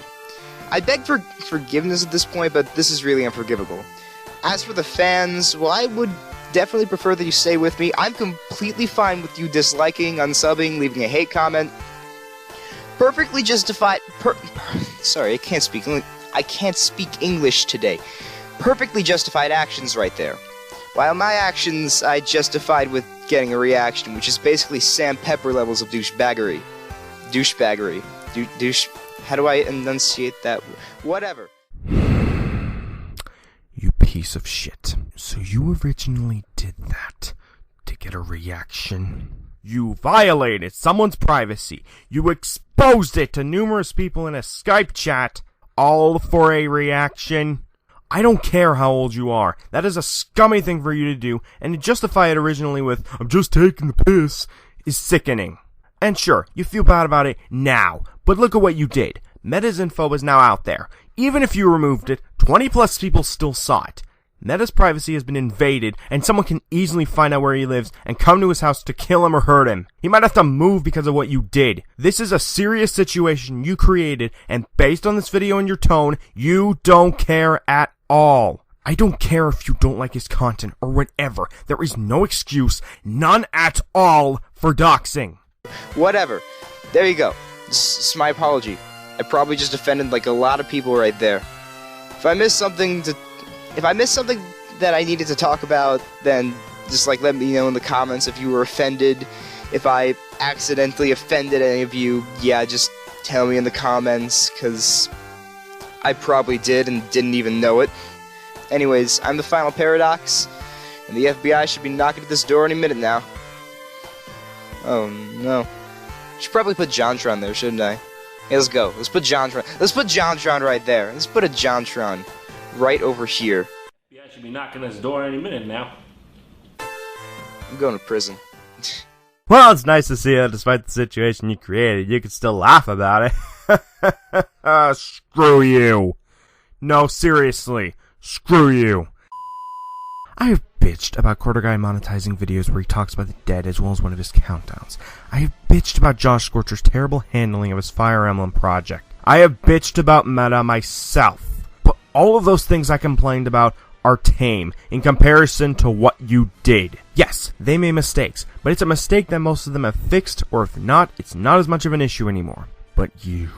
I beg for forgiveness at this point, but this is really unforgivable. As for the fans, well, I would definitely prefer that you stay with me. I'm completely fine with you disliking, unsubbing, leaving a hate comment. Perfectly justified. Sorry, I can't speak English today. Perfectly justified actions right there. While my actions I justified with getting a reaction, which is basically Sam Pepper levels of douchebaggery. How do I enunciate that? Whatever. You piece of shit. So you originally did that to get a reaction? You violated someone's privacy. You exposed it to numerous people in a Skype chat, all for a reaction? I don't care how old you are. That is a scummy thing for you to do, and to justify it originally with, I'm just taking the piss, is sickening. And sure, you feel bad about it now, but look at what you did. Meta's info is now out there. Even if you removed it, 20 plus people still saw it. Meta's privacy has been invaded, and someone can easily find out where he lives and come to his house to kill him or hurt him. He might have to move because of what you did. This is a serious situation you created, and based on this video and your tone, you don't care at all. I don't care if you don't like his content or whatever. There is no excuse, none at all, for doxing. Whatever. There you go. This is my apology. I probably just offended like a lot of people right there. If I missed something that I needed to talk about, then just like let me know in the comments if you were offended. If I accidentally offended any of you, yeah, just tell me in the comments, cause I probably did and didn't even know it. Anyways, I'm the Final Paradox, and the FBI should be knocking at this door any minute now. Oh no. Should probably put JonTron there, shouldn't I? Yeah, let's go. Let's put JonTron. Let's put JonTron right there. Let's put a JonTron right over here. Yeah, I should be knocking at this door any minute now. I'm going to prison. Well, it's nice to see that despite the situation you created, you can still laugh about it. Screw you. No, seriously. Screw you. I have bitched about Quarter Guy monetizing videos where he talks about the dead as well as one of his countdowns. I have bitched about Josh Scorcher's terrible handling of his Fire Emblem project. I have bitched about Meta myself. But all of those things I complained about are tame in comparison to what you did. Yes, they made mistakes, but it's a mistake that most of them have fixed, or if not, it's not as much of an issue anymore. But you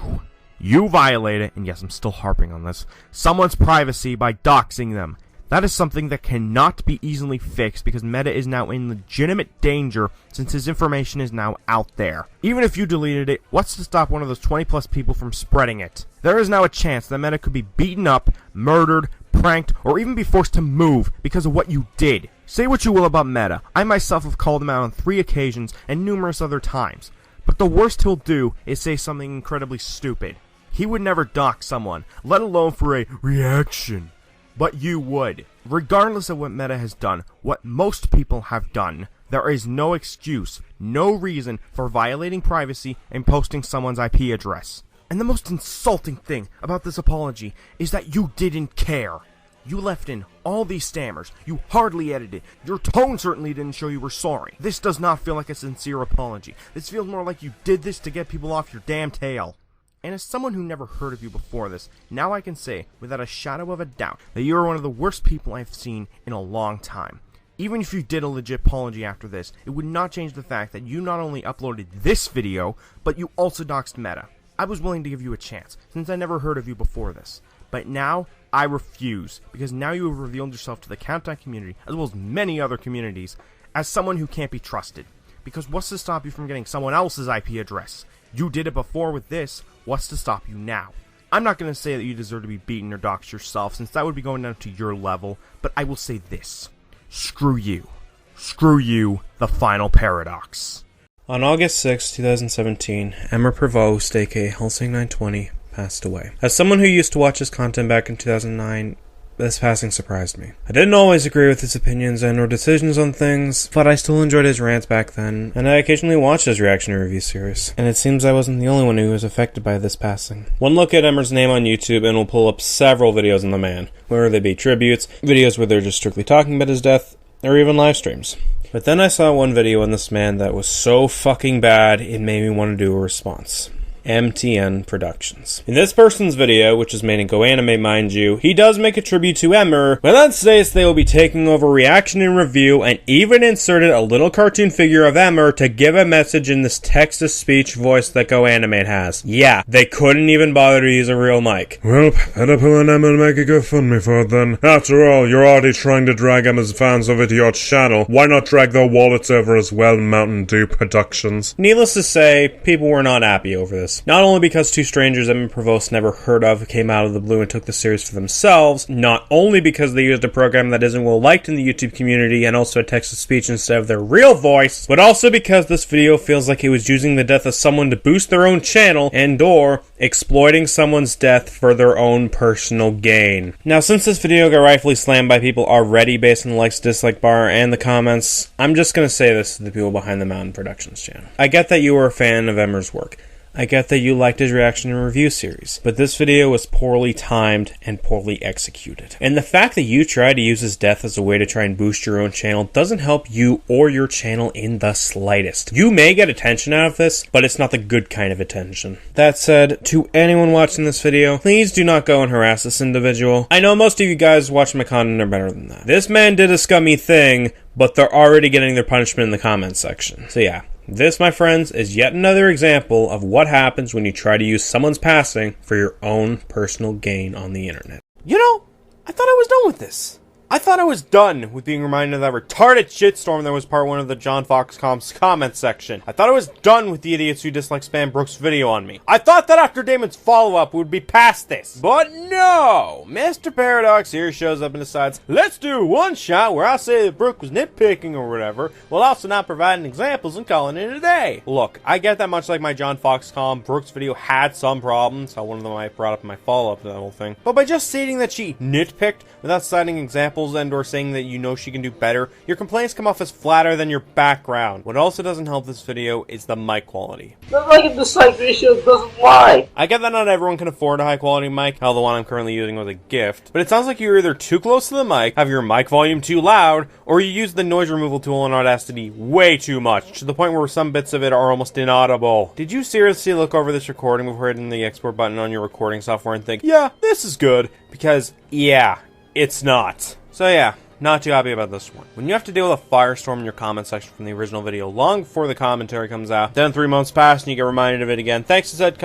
violated, and yes, I'm still harping on this, someone's privacy by doxing them. That is something that cannot be easily fixed because Meta is now in legitimate danger since his information is now out there. Even if you deleted it, what's to stop one of those 20 plus people from spreading it? There is now a chance that Meta could be beaten up, murdered, pranked, or even be forced to move because of what you did. Say what you will about Meta. I myself have called him out on 3 occasions and numerous other times. But the worst he'll do is say something incredibly stupid. He would never dox someone, let alone for a reaction. But you would. Regardless of what Meta has done, what most people have done, there is no excuse, no reason for violating privacy and posting someone's IP address. And the most insulting thing about this apology is that you didn't care. You left in all these stammers. You hardly edited. Your tone certainly didn't show you were sorry. This does not feel like a sincere apology. This feels more like you did this to get people off your damn tail. And as someone who never heard of you before this, now I can say, without a shadow of a doubt, that you are one of the worst people I've seen in a long time. Even if you did a legit apology after this, it would not change the fact that you not only uploaded this video, but you also doxed Meta. I was willing to give you a chance, since I never heard of you before this. But now, I refuse, because now you have revealed yourself to the Countdown community, as well as many other communities, as someone who can't be trusted. Because what's to stop you from getting someone else's IP address? You did it before with this, what's to stop you now? I'm not going to say that you deserve to be beaten or doxed yourself, since that would be going down to your level, but I will say this. Screw you. Screw you, the final paradox. On August 6, 2017, Emer Prevost, aka Helsing920, passed away. As someone who used to watch his content back in 2009, this passing surprised me. I didn't always agree with his opinions and or decisions on things, but I still enjoyed his rants back then, and I occasionally watched his reaction and review series. And it seems I wasn't the only one who was affected by this passing. One look at Emer's name on YouTube and will pull up several videos on the man, whether they be tributes, videos where they're just strictly talking about his death, or even live streams. But then I saw one video on this man that was so fucking bad, it made me want to do a response. MTN Productions. In this person's video, which is made in GoAnimate, mind you, he does make a tribute to Emer, but then states they will be taking over reaction and review, and even inserted a little cartoon figure of Emer to give a message in this text-to-speech voice that GoAnimate has. Yeah, they couldn't even bother to use a real mic. Well, better pull an Emer and make a GoFundMe for it then. After all, you're already trying to drag Emer's fans over to your channel. Why not drag their wallets over as well, Mountain Dew Productions? Needless to say, people were not happy over this. Not only because two strangers Emer Prevost never heard of came out of the blue and took the series for themselves, not only because they used a program that isn't well liked in the YouTube community and also a text-to-speech instead of their real voice, but also because this video feels like it was using the death of someone to boost their own channel and or exploiting someone's death for their own personal gain. Now, since this video got rightfully slammed by people already based on the likes-dislike bar and the comments, I'm just gonna say this to the people behind the Mountain Productions channel. I get that you were a fan of Emer's work. I get that you liked his reaction and review series, but this video was poorly timed and poorly executed. And the fact that you tried to use his death as a way to try and boost your own channel doesn't help you or your channel in the slightest. You may get attention out of this, but it's not the good kind of attention. That said, to anyone watching this video, please do not go and harass this individual. I know most of you guys watching my content are better than that. This man did a scummy thing, but they're already getting their punishment in the comments section. So yeah. This, my friends, is yet another example of what happens when you try to use someone's passing for your own personal gain on the internet. You know, I thought I was done with this. I thought I was done with being reminded of that retarded shitstorm that was part 1 of the John Foxcom's comment section. I thought I was done with the idiots who dislike Spam Brooks' video on me. I thought that after Damon's follow-up we would be past this. But no! Mr. Paradox here shows up and decides, let's do one shot where I say that Brooke was nitpicking or whatever, while also not providing examples and calling it a day. Look, I get that much like my John Foxcom, Brooks' video had some problems, how one of them I brought up in my follow-up to that whole thing. But by just stating that she nitpicked without citing examples and or saying that you know she can do better, your complaints come off as flatter than your background. What also doesn't help this video is the mic quality. The like and dislike ratio doesn't lie. I get that not everyone can afford a high quality mic, hell the one I'm currently using was a gift, but it sounds like you're either too close to the mic, have your mic volume too loud, or you use the noise removal tool in Audacity way too much, to the point where some bits of it are almost inaudible. Did you seriously look over this recording before hitting the export button on your recording software and think, yeah, this is good, because yeah, it's not. So yeah, not too happy about this one. When you have to deal with a firestorm in your comment section from the original video long before the commentary comes out, then 3 months pass and you get reminded of it again thanks to said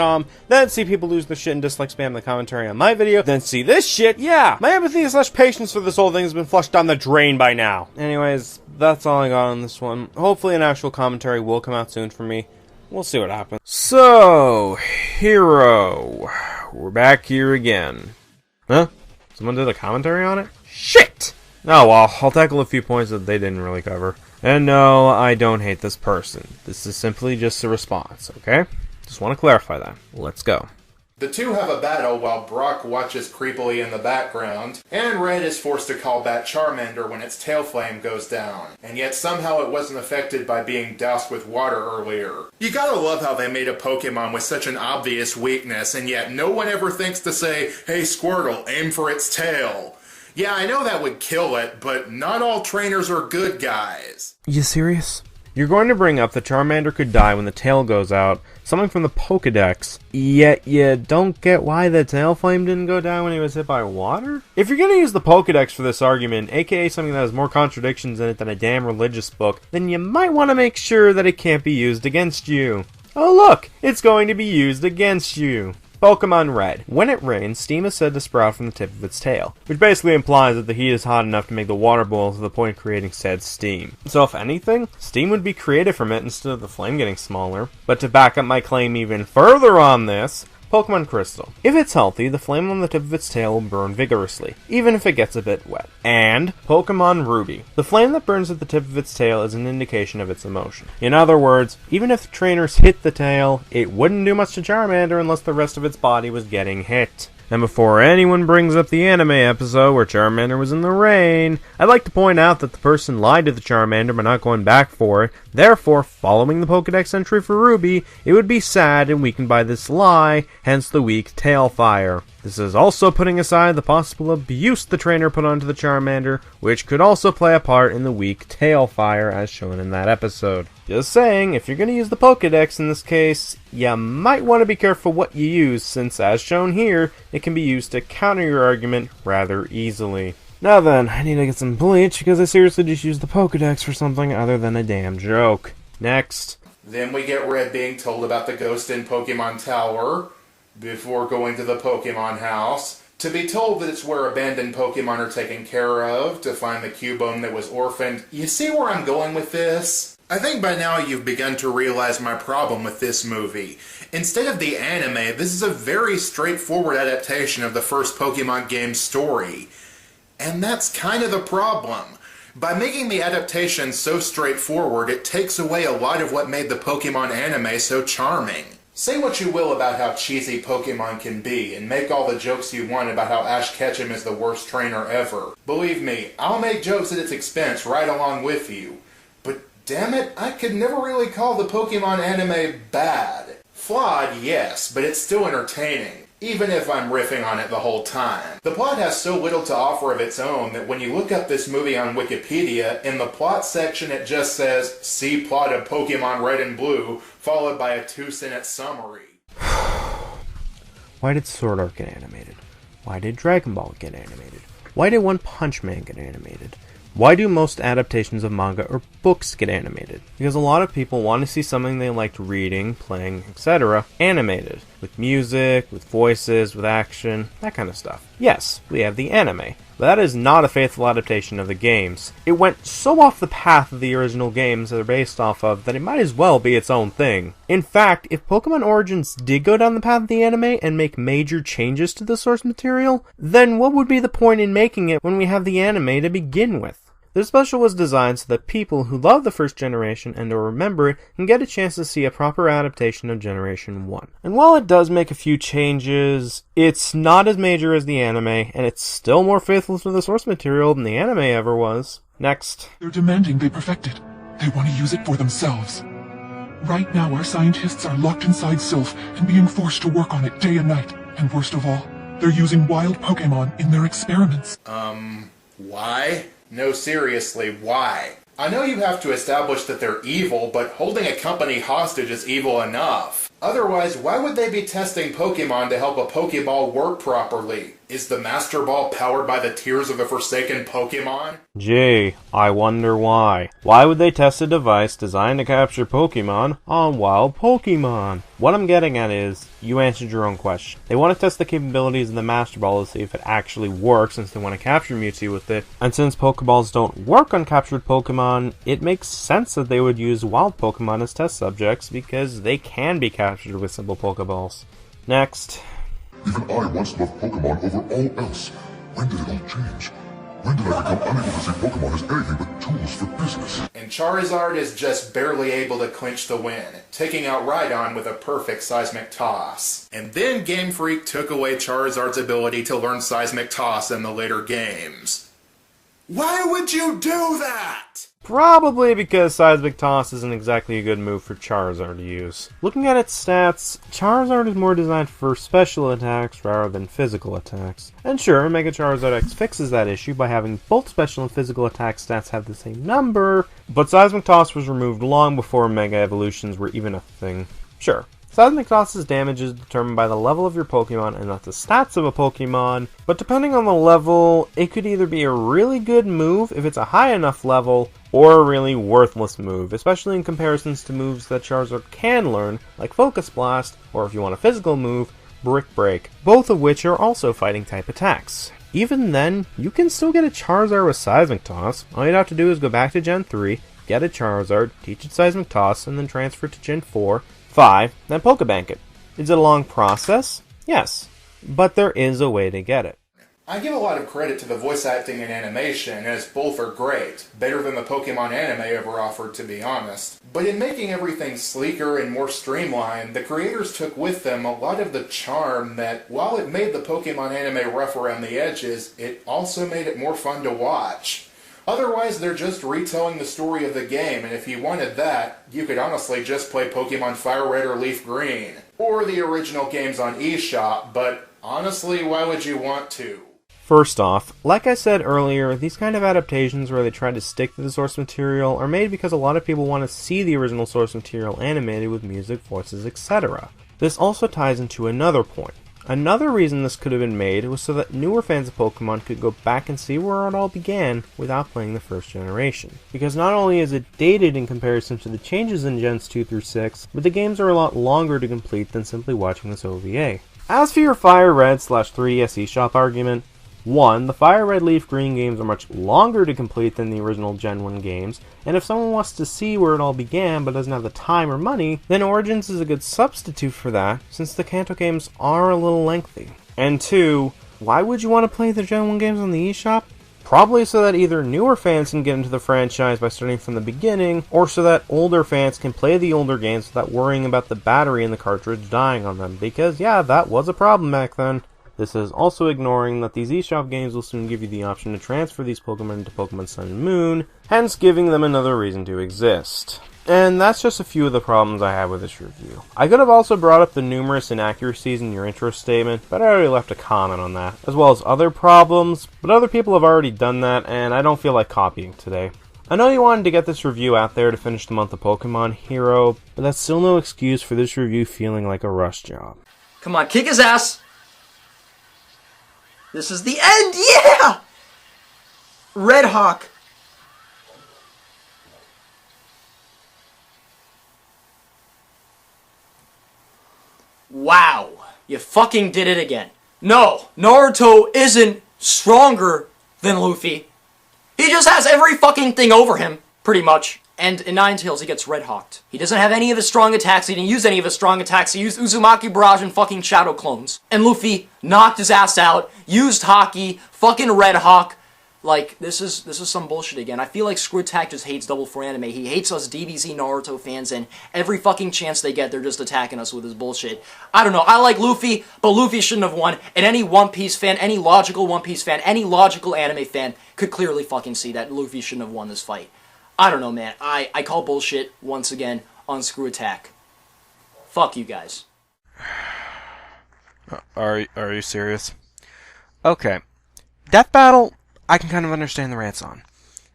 then see people lose their shit and dislike spam the commentary on my video, then see this shit, yeah, my empathy / patience for this whole thing has been flushed down the drain by now. Anyways, that's all I got on this one. Hopefully an actual commentary will come out soon for me. We'll see what happens. So, Hero, we're back here again. Huh? Someone did a commentary on it? Shit! Oh well, I'll tackle a few points that they didn't really cover. And no, I don't hate this person. This is simply just a response, okay? Just want to clarify that. Let's go. The two have a battle while Brock watches creepily in the background, and Red is forced to call back Charmander when its tail flame goes down, and yet somehow it wasn't affected by being doused with water earlier. You gotta love how they made a Pokemon with such an obvious weakness, and yet no one ever thinks to say, "Hey Squirtle, aim for its tail." Yeah, I know that would kill it, but not all trainers are good guys. You serious? You're going to bring up that Charmander could die when the tail goes out, something from the Pokedex, yet you don't get why the tail flame didn't go down when he was hit by water? If you're going to use the Pokedex for this argument, aka something that has more contradictions in it than a damn religious book, then you might want to make sure that it can't be used against you. Oh look, it's going to be used against you. Pokemon Red. When it rains, steam is said to sprout from the tip of its tail, which basically implies that the heat is hot enough to make the water boil to the point of creating said steam. So if anything, steam would be created from it instead of the flame getting smaller. But to back up my claim even further on this, Pokemon Crystal. If it's healthy, the flame on the tip of its tail will burn vigorously, even if it gets a bit wet. And Pokemon Ruby. The flame that burns at the tip of its tail is an indication of its emotion. In other words, even if trainers hit the tail, it wouldn't do much to Charmander unless the rest of its body was getting hit. And before anyone brings up the anime episode where Charmander was in the rain, I'd like to point out that the person lied to the Charmander by not going back for it. Therefore, following the Pokedex entry for Ruby, it would be sad and weakened by this lie, hence the weak tail fire. This is also putting aside the possible abuse the trainer put onto the Charmander, which could also play a part in the weak tail fire as shown in that episode. Just saying, if you're going to use the Pokedex in this case, you might want to be careful what you use, since as shown here, it can be used to counter your argument rather easily. Now then, I need to get some bleach because I seriously just used the Pokedex for something other than a damn joke. Next. Then we get Red being told about the ghost in Pokemon Tower, before going to the Pokemon House, to be told that it's where abandoned Pokemon are taken care of, to find the Cubone that was orphaned. You see where I'm going with this? I think by now you've begun to realize my problem with this movie. Instead of the anime, this is a very straightforward adaptation of the first Pokemon game's story. And that's kind of the problem. By making the adaptation so straightforward, it takes away a lot of what made the Pokemon anime so charming. Say what you will about how cheesy Pokemon can be, and make all the jokes you want about how Ash Ketchum is the worst trainer ever. Believe me, I'll make jokes at its expense right along with you. But damn it, I could never really call the Pokemon anime bad. Flawed, yes, but it's still entertaining, even if I'm riffing on it the whole time. The plot has so little to offer of its own that when you look up this movie on Wikipedia, in the plot section it just says, "See plot of Pokemon Red and Blue," followed by a 2-sentence summary. Why did Sword Art get animated? Why did Dragon Ball get animated? Why did One Punch Man get animated? Why do most adaptations of manga or books get animated? Because a lot of people want to see something they liked reading, playing, etc. animated. With music, with voices, with action, that kind of stuff. Yes, we have the anime. But that is not a faithful adaptation of the games. It went so off the path of the original games that they're based off of that it might as well be its own thing. In fact, if Pokemon Origins did go down the path of the anime and make major changes to the source material, then what would be the point in making it when we have the anime to begin with? This special was designed so that people who love the first generation and or remember it can get a chance to see a proper adaptation of Generation 1. And while it does make a few changes, it's not as major as the anime, and it's still more faithful to the source material than the anime ever was. Next. They're demanding they perfect it. They want to use it for themselves. Right now our scientists are locked inside Sylph and being forced to work on it day and night. And worst of all, they're using wild Pokemon in their experiments. Why? No, seriously, why? I know you have to establish that they're evil, but holding a company hostage is evil enough. Otherwise, why would they be testing Pokemon to help a Pokeball work properly? Is the Master Ball powered by the tears of the forsaken Pokemon? Gee, I wonder why. Why would they test a device designed to capture Pokemon on wild Pokemon? What I'm getting at is, you answered your own question. They want to test the capabilities of the Master Ball to see if it actually works since they want to capture Mewtwo with it. And since Pokeballs don't work on captured Pokemon, it makes sense that they would use wild Pokemon as test subjects because they can be captured with simple Pokeballs. Next. Even I once loved Pokemon over all else. When did it all change? When did I become unable to see Pokemon as anything but tools for business? And Charizard is just barely able to clinch the win, taking out Rhydon with a perfect Seismic Toss. And then Game Freak took away Charizard's ability to learn Seismic Toss in the later games. Why would you do that? Probably because Seismic Toss isn't exactly a good move for Charizard to use. Looking at its stats, Charizard is more designed for special attacks rather than physical attacks. And sure, Mega Charizard X fixes that issue by having both special and physical attack stats have the same number, but Seismic Toss was removed long before Mega Evolutions were even a thing. Sure, Seismic Toss's damage is determined by the level of your Pokemon and not the stats of a Pokemon, but depending on the level, it could either be a really good move if it's a high enough level, or a really worthless move, especially in comparisons to moves that Charizard can learn, like Focus Blast, or if you want a physical move, Brick Break, both of which are also fighting type attacks. Even then, you can still get a Charizard with Seismic Toss. All you'd have to do is go back to Gen 3, get a Charizard, teach it Seismic Toss, and then transfer to Gen 4, 5, then Pokebank it. Is it a long process? Yes, but there is a way to get it. I give a lot of credit to the voice acting and animation, as both are great. Better than the Pokemon anime ever offered, to be honest. But in making everything sleeker and more streamlined, the creators took with them a lot of the charm that, while it made the Pokemon anime rough around the edges, it also made it more fun to watch. Otherwise, they're just retelling the story of the game, and if you wanted that, you could honestly just play Pokemon Fire Red or Leaf Green. Or the original games on eShop, but honestly, why would you want to? First off, like I said earlier, these kind of adaptations where they try to stick to the source material are made because a lot of people want to see the original source material animated with music, voices, etc. This also ties into another point. Another reason this could have been made was so that newer fans of Pokemon could go back and see where it all began without playing the first generation. Because not only is it dated in comparison to the changes in Gens 2 through 6, but the games are a lot longer to complete than simply watching this OVA. As for your Fire Red / 3DS eShop argument, 1. The Fire Red Leaf Green games are much longer to complete than the original Gen 1 games, and if someone wants to see where it all began but doesn't have the time or money, then Origins is a good substitute for that, since the Kanto games are a little lengthy. And 2. Why would you want to play the Gen 1 games on the eShop? Probably so that either newer fans can get into the franchise by starting from the beginning, or so that older fans can play the older games without worrying about the battery in the cartridge dying on them, because yeah, that was a problem back then. This is also ignoring that these eShop games will soon give you the option to transfer these Pokemon into Pokemon Sun and Moon, hence giving them another reason to exist. And that's just a few of the problems I have with this review. I could have also brought up the numerous inaccuracies in your intro statement, but I already left a comment on that, as well as other problems, but other people have already done that, and I don't feel like copying today. I know you wanted to get this review out there to finish the month of Pokemon Hero, but that's still no excuse for this review feeling like a rush job. Come on, kick his ass! This is the end! Yeah! Red Hawk. Wow. You fucking did it again. No, Naruto isn't stronger than Luffy. He just has every fucking thing over him, pretty much. And in Ninetales, he gets Red Hawked. He doesn't have any of his strong attacks. He didn't use any of his strong attacks. He used Uzumaki Barrage and fucking Shadow Clones. And Luffy knocked his ass out, used Haki, fucking Red Hawk. Like, this is some bullshit again. I feel like Screw Attack just hates Double for Anime. He hates us DBZ Naruto fans, and every fucking chance they get, they're just attacking us with his bullshit. I don't know. I like Luffy, but Luffy shouldn't have won. And any One Piece fan, any logical One Piece fan, any logical anime fan could clearly fucking see that Luffy shouldn't have won this fight. I don't know, man. I call bullshit once again on Screw Attack. Fuck you guys. Are you serious? Okay. Death Battle, I can kind of understand the rants on.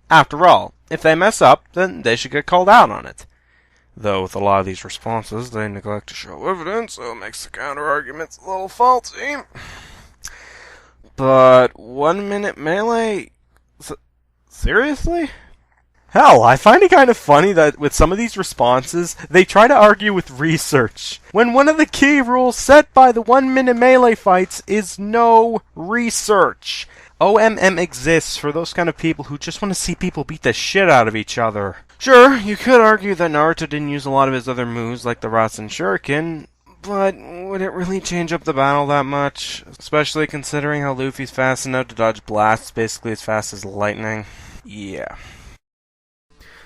After all, if they mess up, then they should get called out on it. Though with a lot of these responses, they neglect to show evidence, so it makes the counter-arguments a little faulty. But 1 minute melee? Seriously? Hell, I find it kind of funny that with some of these responses, they try to argue with research, when one of the key rules set by the 1 minute melee fights is no research. OMM exists for those kind of people who just want to see people beat the shit out of each other. Sure, you could argue that Naruto didn't use a lot of his other moves like the Rasen Shuriken, but would it really change up the battle that much? Especially considering how Luffy's fast enough to dodge blasts basically as fast as lightning. Yeah.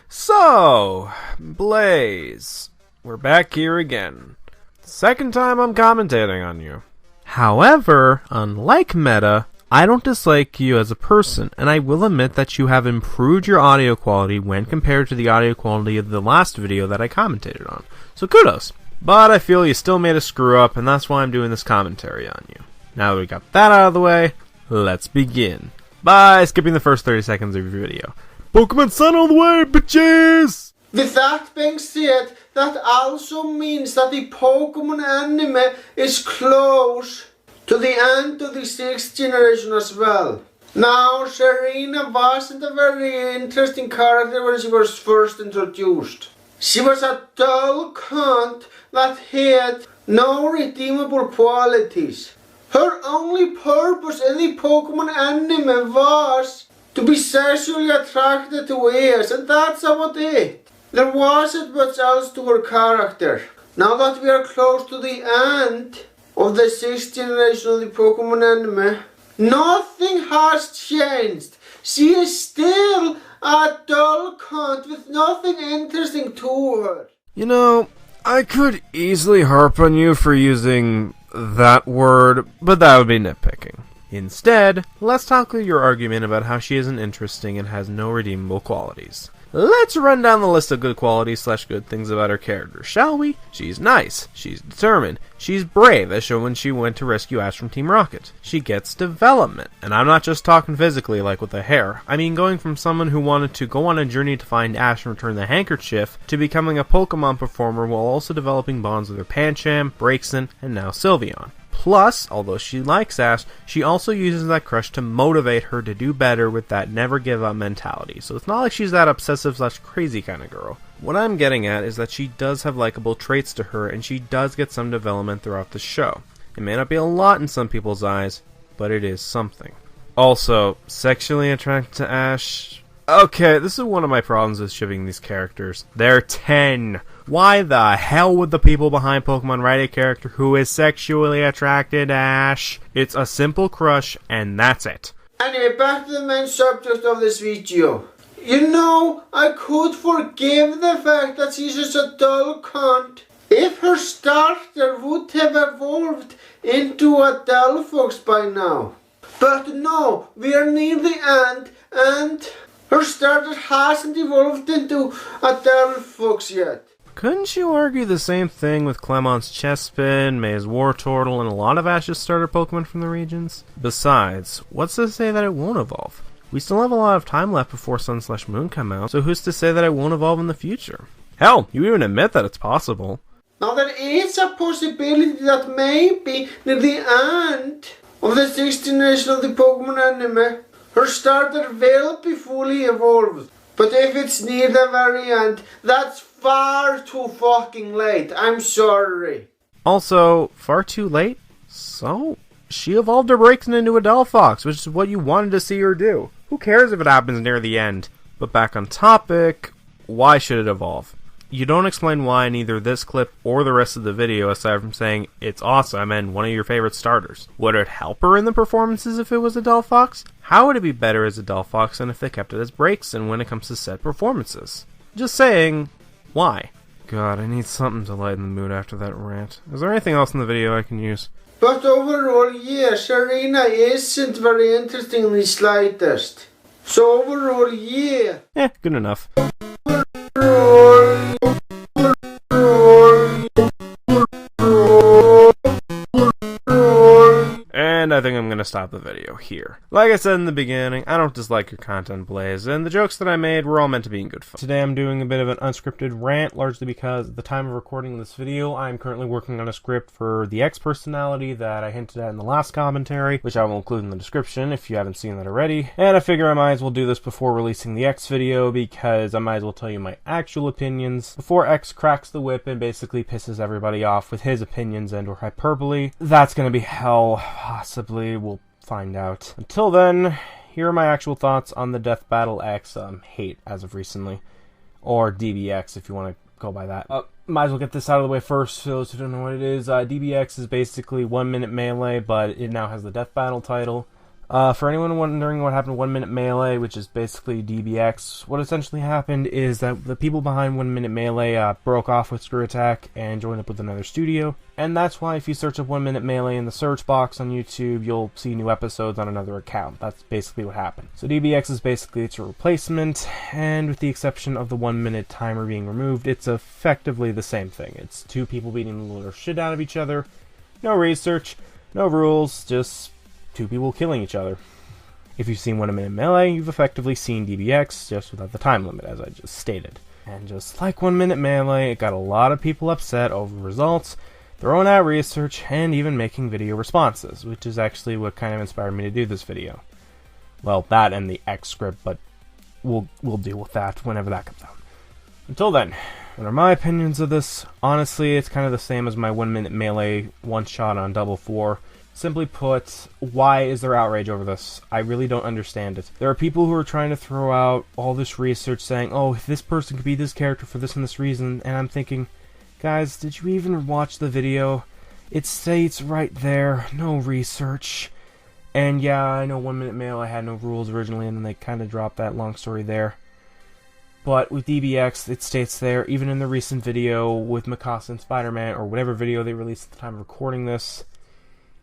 So, Blaze, we're back here again. Second time I'm commentating on you. However, unlike Meta, I don't dislike you as a person, and I will admit that you have improved your audio quality when compared to the audio quality of the last video that I commentated on. So kudos. But I feel you still made a screw up, and that's why I'm doing this commentary on you. Now that we got that out of the way, let's begin. By skipping the first 30 seconds of your video. Pokemon Sun all the way, bitches! With that being said, that also means that the Pokemon anime is close to the end of the 6th generation as well. Now, Serena wasn't a very interesting character when she was first introduced. She was a dull cunt that had no redeemable qualities. Her only purpose in the Pokemon anime was to be sexually attracted to Ace, and that's about it. There wasn't much else to her character. Now that we are close to the end of the 6th generation of the Pokemon anime, nothing has changed. She is still a dull cunt with nothing interesting to her. You know, I could easily harp on you for using that word, but that would be nitpicking. Instead, let's tackle your argument about how she isn't interesting and has no redeemable qualities. Let's run down the list of good qualities / good things about her character, shall we? She's nice, she's determined, she's brave, as shown when she went to rescue Ash from Team Rocket. She gets development, and I'm not just talking physically like with the hair. I mean going from someone who wanted to go on a journey to find Ash and return the handkerchief, to becoming a Pokemon performer while also developing bonds with her Pancham, Braixen, and now Sylveon. Plus, although she likes Ash, she also uses that crush to motivate her to do better with that never give up mentality. So it's not like she's that obsessive / crazy kind of girl. What I'm getting at is that she does have likable traits to her, and she does get some development throughout the show. It may not be a lot in some people's eyes, but it is something. Also, sexually attracted to Ash? Okay, this is one of my problems with shipping these characters. They're 10. Why the hell would the people behind Pokemon write a character who is sexually attracted to Ash? It's a simple crush, and that's it. Anyway, back to the main subject of this video. You know, I could forgive the fact that she's just a dull cunt if her starter would have evolved into a Delphox by now. But no, we are near the end, and her starter hasn't evolved into a Delphox yet. Couldn't you argue the same thing with Clemont's Chespin, May's Wartortle, and a lot of Ash's starter Pokemon from the regions? Besides, what's to say that it won't evolve? We still have a lot of time left before Sun / Moon come out, so who's to say that it won't evolve in the future? Hell, you even admit that it's possible. Now there is a possibility that maybe near the end of the 6th generation of the Pokemon anime, her starter will be fully evolved. But if it's near the very end, that's far too fucking late. I'm sorry. Also, far too late? So, she evolved her Braixen into a Delphox, which is what you wanted to see her do. Who cares if it happens near the end? But back on topic, why should it evolve? You don't explain why in either this clip or the rest of the video aside from saying it's awesome and one of your favorite starters. Would it help her in the performances if it was a Delphox? How would it be better as a Delphox than if they kept it as Braixen when it comes to set performances? Just saying, why? God, I need something to lighten the mood after that rant. Is there anything else in the video I can use? But overall, yeah, Serena isn't very interesting in the slightest. So overall, yeah. Good enough. And I think I'm going to stop the video here. Like I said in the beginning, I don't dislike your content, Blaze, and the jokes that I made were all meant to be in good fun. Today I'm doing a bit of an unscripted rant, largely because at the time of recording this video, I'm currently working on a script for the X personality that I hinted at in the last commentary, which I will include in the description if you haven't seen that already. And I figure I might as well do this before releasing the X video, because I might as well tell you my actual opinions before X cracks the whip and basically pisses everybody off with his opinions and or hyperbole. That's going to be hell. Possibly, we'll find out. Until then, here are my actual thoughts on the Death Battle X hate as of recently. Or DBX if you want to go by that. Might as well get this out of the way first, for those who don't know what it is. DBX is basically 1 minute melee, but it now has the death battle title. For anyone wondering what happened to 1 minute melee, which is basically DBX, what essentially happened is that the people behind 1 minute melee broke off with Screw Attack and joined up with another studio. And that's why if you search up 1 minute melee in the search box on YouTube, you'll see new episodes on another account. That's basically what happened. So DBX is basically its replacement, and with the exception of the 1 minute timer being removed, it's effectively the same thing. It's two people beating the little shit out of each other. No research, no rules, just two people killing each other. If you've seen 1 minute melee, you've effectively seen DBX, just without the time limit, as I just stated. And just like 1 minute melee, it got a lot of people upset over results, throwing out research, and even making video responses, which is actually what kind of inspired me to do this video. Well, that and the X script, but we'll deal with that whenever that comes out. Until then, what are my opinions of this? Honestly, it's kind of the same as my 1 minute melee one-shot on Double 4. Simply put, why is there outrage over this? I really don't understand it. There are people who are trying to throw out all this research saying, oh, this person could be this character for this and this reason, and I'm thinking, guys, did you even watch the video? It states right there, no research. And yeah, I know 1 minute melee had no rules originally, and then they kind of dropped that long story there. But with DBX, it states there, even in the recent video with Mikasa and Spider-Man, or whatever video they released at the time of recording this,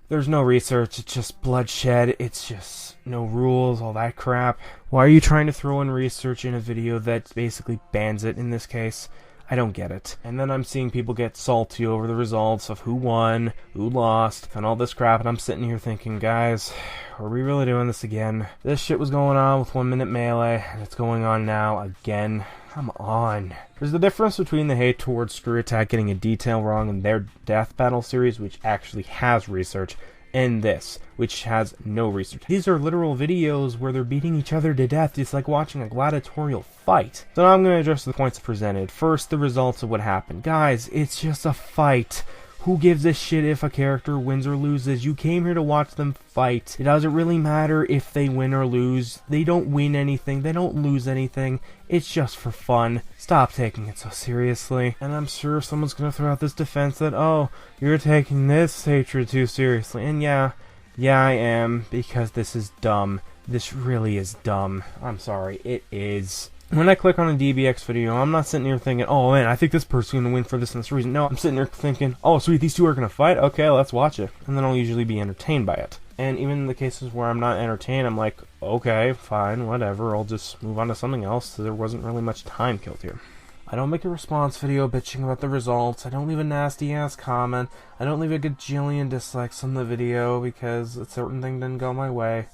there's no research, it's just bloodshed, it's just no rules, all that crap. Why are you trying to throw in research in a video that basically bans it in this case? I don't get it. And then I'm seeing people get salty over the results of who won, who lost, and all this crap, and I'm sitting here thinking, guys, are we really doing this again? This shit was going on with 1 minute melee, and it's going on now again. Come on. There's the difference between the hate towards Screw Attack getting a detail wrong in their Death Battle series, which actually has research, and this, which has no research. These are literal videos where they're beating each other to death. It's like watching a gladiatorial fight. So now I'm going to address the points presented. First, the results of what happened. Guys, it's just a fight. Who gives a shit if a character wins or loses? You came here to watch them fight. It doesn't really matter if they win or lose. They don't win anything. They don't lose anything. It's just for fun. Stop taking it so seriously. And I'm sure someone's going to throw out this defense that, oh, you're taking this hatred too seriously. And yeah, I am, because this is dumb. This really is dumb. I'm sorry, it is. When I click on a DBX video, I'm not sitting here thinking, oh man, I think this person's going to win for this and this reason. No, I'm sitting here thinking, oh sweet, these two are going to fight? Okay, let's watch it. And then I'll usually be entertained by it. And even in the cases where I'm not entertained, I'm like, okay, fine, whatever, I'll just move on to something else. There wasn't really much time killed here. I don't make a response video bitching about the results. I don't leave a nasty ass comment. I don't leave a gajillion dislikes on the video because a certain thing didn't go my way,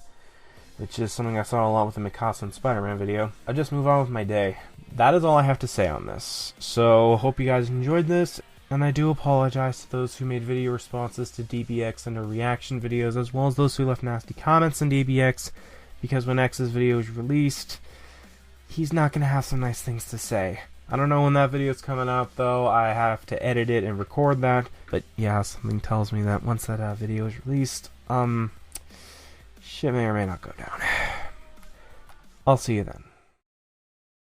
which is something I saw a lot with the Mikasa and Spider-Man video. I just move on with my day. That is all I have to say on this. So, hope you guys enjoyed this, and I do apologize to those who made video responses to DBX and their reaction videos, as well as those who left nasty comments on DBX, because when X's video is released, he's not going to have some nice things to say. I don't know when that video is coming out, though. I have to edit it and record that, but yeah, something tells me that once that video is released, shit may or may not go down. I'll see you then.